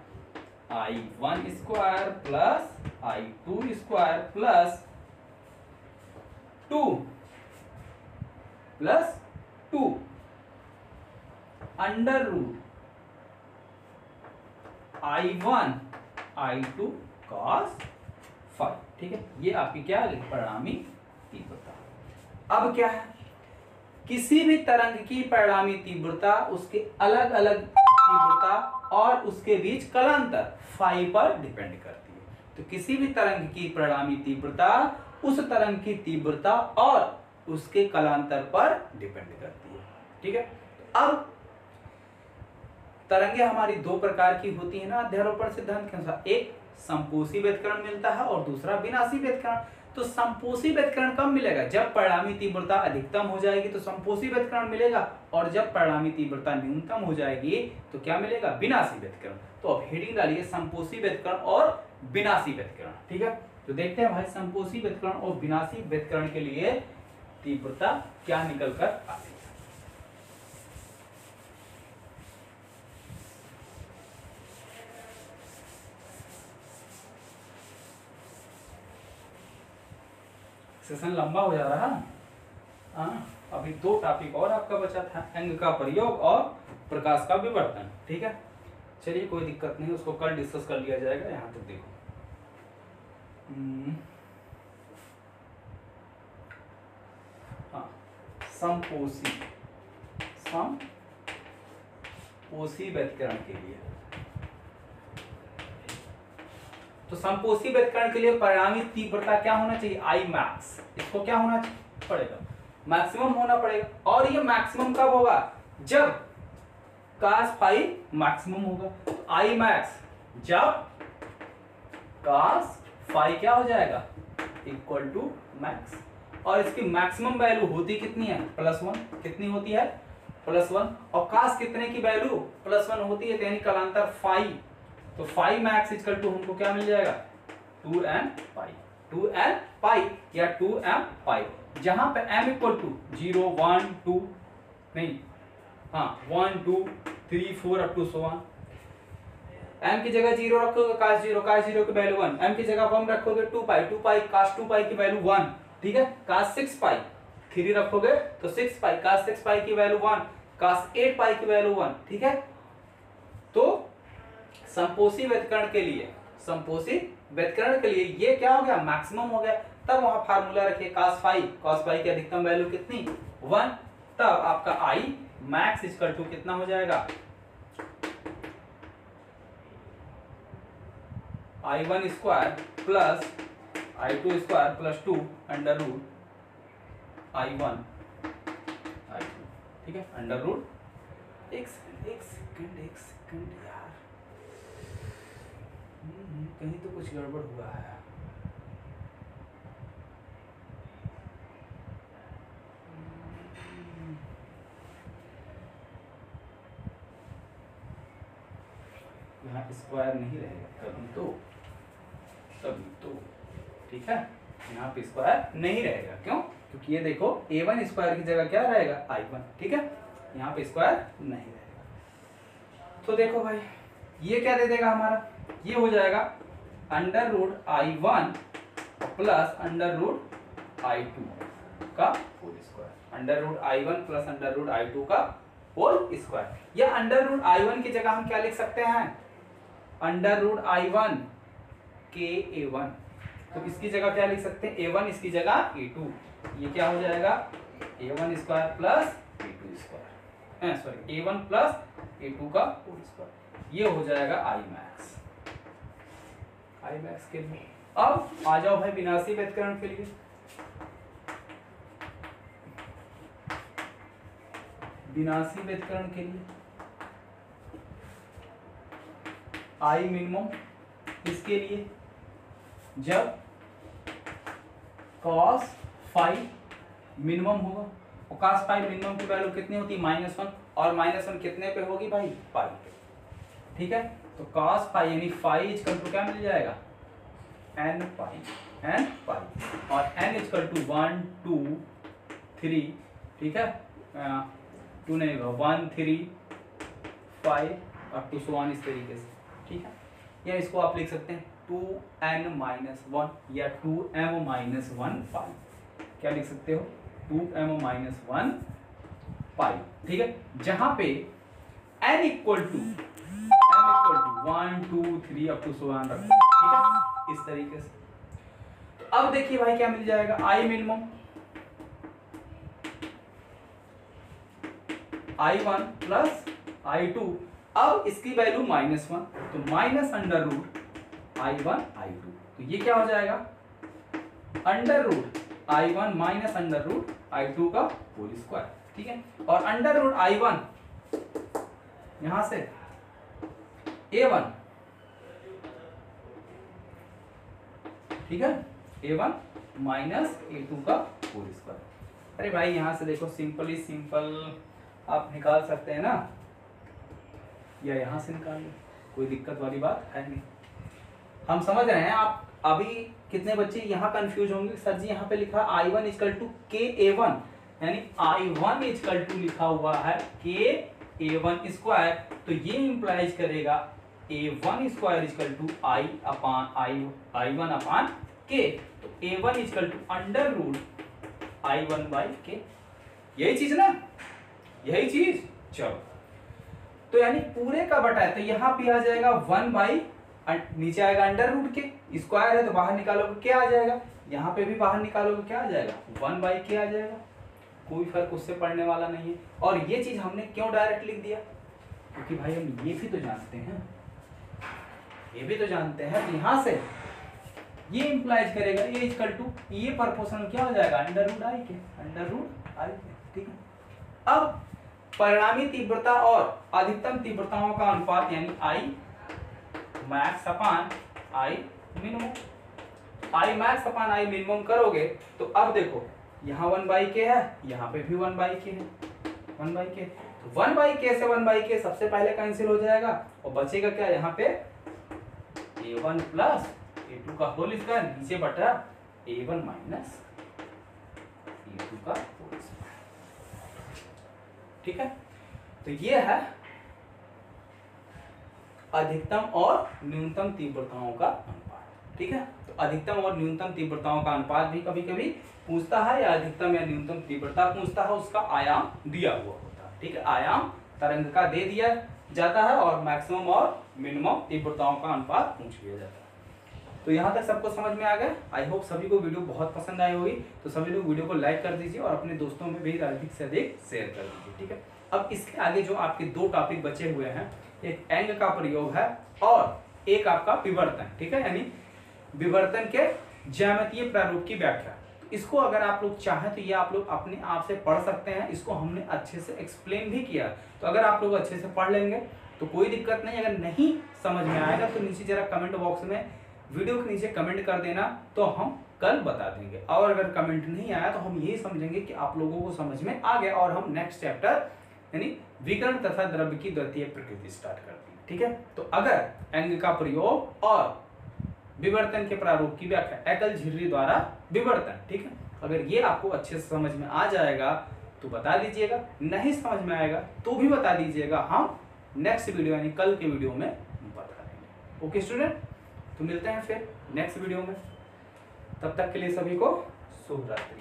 A: i1 square plus i2 square plus 2 plus 2 under root i1 i2 cos 5, ठीक है, ये आपकी क्या है, परिणामी तीव्रता। अब क्या है, किसी भी तरंग की परिणामी तीव्रता उसके अलग अलग तीव्रता और उसके बीच कलांतर फाई पर डिपेंड करती है, तो किसी भी तरंग की परिणामी तीव्रता उस तरंग की तीव्रता और उसके कलांतर पर डिपेंड करती है, ठीक है। अब तरंगे हमारी दो प्रकार की होती है ना अध्यारोपण सिद्धांत के अनुसार, एक संपोषी व्यतिकरण मिलता है और दूसरा विनाशी व्यतिकरण। तो संपोषी व्यतिकरण कब मिलेगा, जब परिणामी तीव्रता अधिकतम हो जाएगी तो संपोषी व्यतिकरण मिलेगा, और जब परिणामी तीव्रता न्यूनतम हो जाएगी तो क्या मिलेगा, विनाशी व्यतिकरण। तो अब हेडिंग डालिए संपोषी व्यतिकरण और विनाशी व्यतिकरण, ठीक है। तो देखते हैं भाई संपोषी व्यतिकरण और विनाशी व्यतिकरण के लिए तीव्रता क्या निकल कर आती है। सेशन लंबा हो जा रहा है, अभी 2 टॉपिक और आपका बचा था, अंग का प्रयोग और प्रकाश का विवर्तन, ठीक है। चलिए कोई दिक्कत नहीं, उसको कल डिस्कस कर लिया जाएगा। यहाँ तक देखो समपोषी व्यतिकरण के लिए। तो समपोषी व्यतिकरण के लिए परिणामी तीव्रता क्या होना चाहिए, आई मैक्स। इसको क्या होना पड़ेगा, मैक्सिमम होना पड़ेगा। और ये मैक्सिमम कब होगा, जब cos फाई मैक्सिमम होगा। तो आई मैक्स जब cos फाई क्या हो जाएगा, इक्वल टू मैक्स। और इसकी मैक्सिमम वैल्यू होती कितनी है, +1। कितनी होती है, +1। और cos कितने की वैल्यू +1 होती है, यानी कालांतर फाई। तो फाई मैक्स इक्वल टू हमको क्या मिल जाएगा, 2n पाई। 2n पाई या 2m पाई, जहां पे m इक्वल टू 0 1 2 नहीं, हाँ 1 2 3 4 अप टू 1। m की जगह 0 रखोगे cos 0 की वैल्यू 1। m की जगह 1 रखोगे 2 पाई cos 2 पाई की वैल्यू 1। ठीक है, cos 6 पाई 3 रखोगे तो 6 पाई cos 6 पाई की वैल्यू 1, cos 8 पाई की वैल्यू 1। ठीक है, तो समपोषी व्यतिकरण के लिए ये क्या हो गया, मैक्सिमम हो गया। तब वहां फार्मूला रखिए cos फाई की अधिकतम वैल्यू कितनी, 1। तब आपका आई मैक्स इक्वल टू कितना हो जाएगा, I1 square plus I2 square plus 2 under root I1 I2। ठीक है, अंडर रूट, एक सेकंड यार, कहीं तो कुछ गड़बड़ हुआ है। यहाँ स्क्वायर नहीं रहेगा कभी तो, ठीक है, यहाँ पे स्क्वायर नहीं रहेगा। क्यों, क्योंकि ये देखो a1 स्क्वायर की जगह क्या रहेगा, I1। ठीक है, यहाँ पे स्क्वायर नहीं रहेगा। तो देखो भाई ये क्या दे देगा हमारा, ये हो जाएगा under root I1 plus under root I2 का whole square. Under root I1 plus under root I2 का होल स्क्वायर। या अंडर रूट I1 की जगह हम क्या लिख सकते हैं, अंडर रूट I1 के A1। तो इसकी जगह क्या लिख सकते हैं, A1, इसकी जगह A2। ये क्या हो जाएगा, A1 square plus A2 square, sorry A1 plus A2 का होल स्क्वायर। ये हो जाएगा आई मैक्स के लिए। अब आ जाओ भाई विनाशी व्यतिकरण के लिए। विनाशी व्यतिकरण के लिए आई मिनिमम, इसके लिए जब cos फाई मिनिमम होगा। और cos फाई मिनिमम की वैल्यू कितनी होती है, -1। और -1 कितने पे होगी भाई, पाई पे। ठीक है, तो cos फाई यानी फाई इक्वल टू क्या मिल जाएगा, n पाई। और n इक्वल टू 1 2 3। ठीक है, 2 नहीं होगा, 1 3 5 अप टू 1 इस तरीके से। ठीक है, या इसको आप लिख सकते हैं 2n-1 या 2m-1 पाई। क्या लिख सकते हो, 2m-1 पाई। ठीक है, जहां पे n equal to 1 2 3 up to 1 रखो। ठीक है, इस तरीके से। अब देखिए भाई क्या मिल जाएगा, I minimum I1 plus I2। अब इसकी वैल्यू -1, तो minus under root I1 I2। तो ये क्या हो जाएगा, under root I1 minus under root I2 का होल स्क्वायर। ठीक है, और अंडर रूट I1 यहां से A1। ठीक है, A1 माइनस A2 का होल स्क्वायर। अरे भाई यहां से देखो सिंपल आप निकाल सकते हैं ना, या यहां से निकाल लो, कोई दिक्कत वाली बात है नहीं। हम समझ रहे हैं। आप अभी कितने बच्चे यहाँ कंफ्यूज होंगे, सर जी यहाँ पे लिखा I1 इक्वल टू KA1, यानी I1 इक्वल टू लिखा हुआ है KA1 स्क्वायर। तो ये इंप्लाइज करेगा A1 square equal to I1 upon K। तो A1 equal to under root I1 by K। यही चीज ना, यही चीज। चलो, तो यानी पूरे का बटा है, तो यहाँ पे आ जाएगा 1 बाई, नीचे आएगा अंडर रूट के, स्क्वायर है तो बाहर निकालोगे क्या आ जाएगा, यहाँ पे भी बाहर निकालोगे क्या आ जाएगा, 1 बाई के आ जाएगा। कोई फर्क उससे पड़ने वाला नहीं है। और ये चीज हमने क्यों डायरेक्ट लिख दिया, क्योंकि भाई हम ये भी तो जानते हैं, ये भी तो जानते हैं कि यहाँ से ये इंप्लाइज करेगा ये इक्वल टू ये प्रोपोर्शनल क्या हो जाएगा, अंडर रूट आई के, अंडर रूट आई के, ठीक है। अब परिणामी तीव्रता और अधिकतम तीव्रताओं का अनुपात यानी I max upon I minimum, I max upon I minimum करोगे तो अब देखो यहाँ 1/k है, यहाँ पे भी 1/k है, 1/k, तो 1/k से 1/k सबसे पहले कैंसिल हो जाएगा और बचेगा क्या यहाँ पे a1 प्लस a2 का होल स्क्वायर नीचे बटा a1 माइनस a2 का होल स्क्वायर, ठीक है। तो ये है अधिकतम और न्यूनतम तीव्रताओं का अनुपात, ठीक है। तो अधिकतम और न्यूनतम तीव्रताओं का अनुपात भी कभी कभी पूछता है, या अधिकतम या न्यूनतम तीव्रता पूछता है, उसका आयाम दिया हुआ होता है, ठीक है। आयाम तरंग का दे दिया जाता है और मैक्सिमम और मिनिमम तीव्रताओं का अनुपात पूछ लिया जाता है। तो यहाँ तक सबको समझ में आ गया। आई होप सभी को वीडियो बहुत पसंद आई होगी, तो सभी लोग वीडियो को लाइक कर दीजिए और अपने दोस्तों में भी अधिक से अधिक शेयर कर दीजिए, ठीक है। अब इसके आगे जो आपके दो टॉपिक बचे हुए हैं, एक एंग का प्रयोग है और एक आपका विवर्तन, ठीक है, यानी विवर्तन के ज्यामितीय प्रारूप की व्याख्या। इसको अगर आप लोग चाहें तो ये आप लोग अपने आप से पढ़ सकते हैं, इसको हमने अच्छे से एक्सप्लेन भी किया, तो अगर आप लोग अच्छे से पढ़ लेंगे तो कोई दिक्कत नहीं। अगर नहीं समझ में आएगा तो नीचे जरा कमेंट बॉक्स में वीडियो के नीचे कमेंट कर देना, तो हम कल बता देंगे। और अगर कमेंट नहीं आया तो हम यही समझेंगे कि आप लोगों को समझ में आ गया और हम नेक्स्ट चैप्टर यानी विकर्ण तथा द्रव्य की द्वितीय प्रकृति स्टार्ट करते हैं, ठीक है। तो अगर एंग का प्रयोग और विवर्तन के प्रारूप की व्याख्या एकल झिर्री द्वारा विवर्तन, ठीक है, अगर ये आपको अच्छे से समझ में आ जाएगा तो बता दीजिएगा, नहीं समझ में आएगा तो भी बता दीजिएगा, हम नेक्स्ट वीडियो यानी कल के वीडियो में बता देंगे। ओके स्टूडेंट, तो मिलते हैं फिर नेक्स्ट वीडियो में, तब तक के लिए सभी को शुभ रात्रि।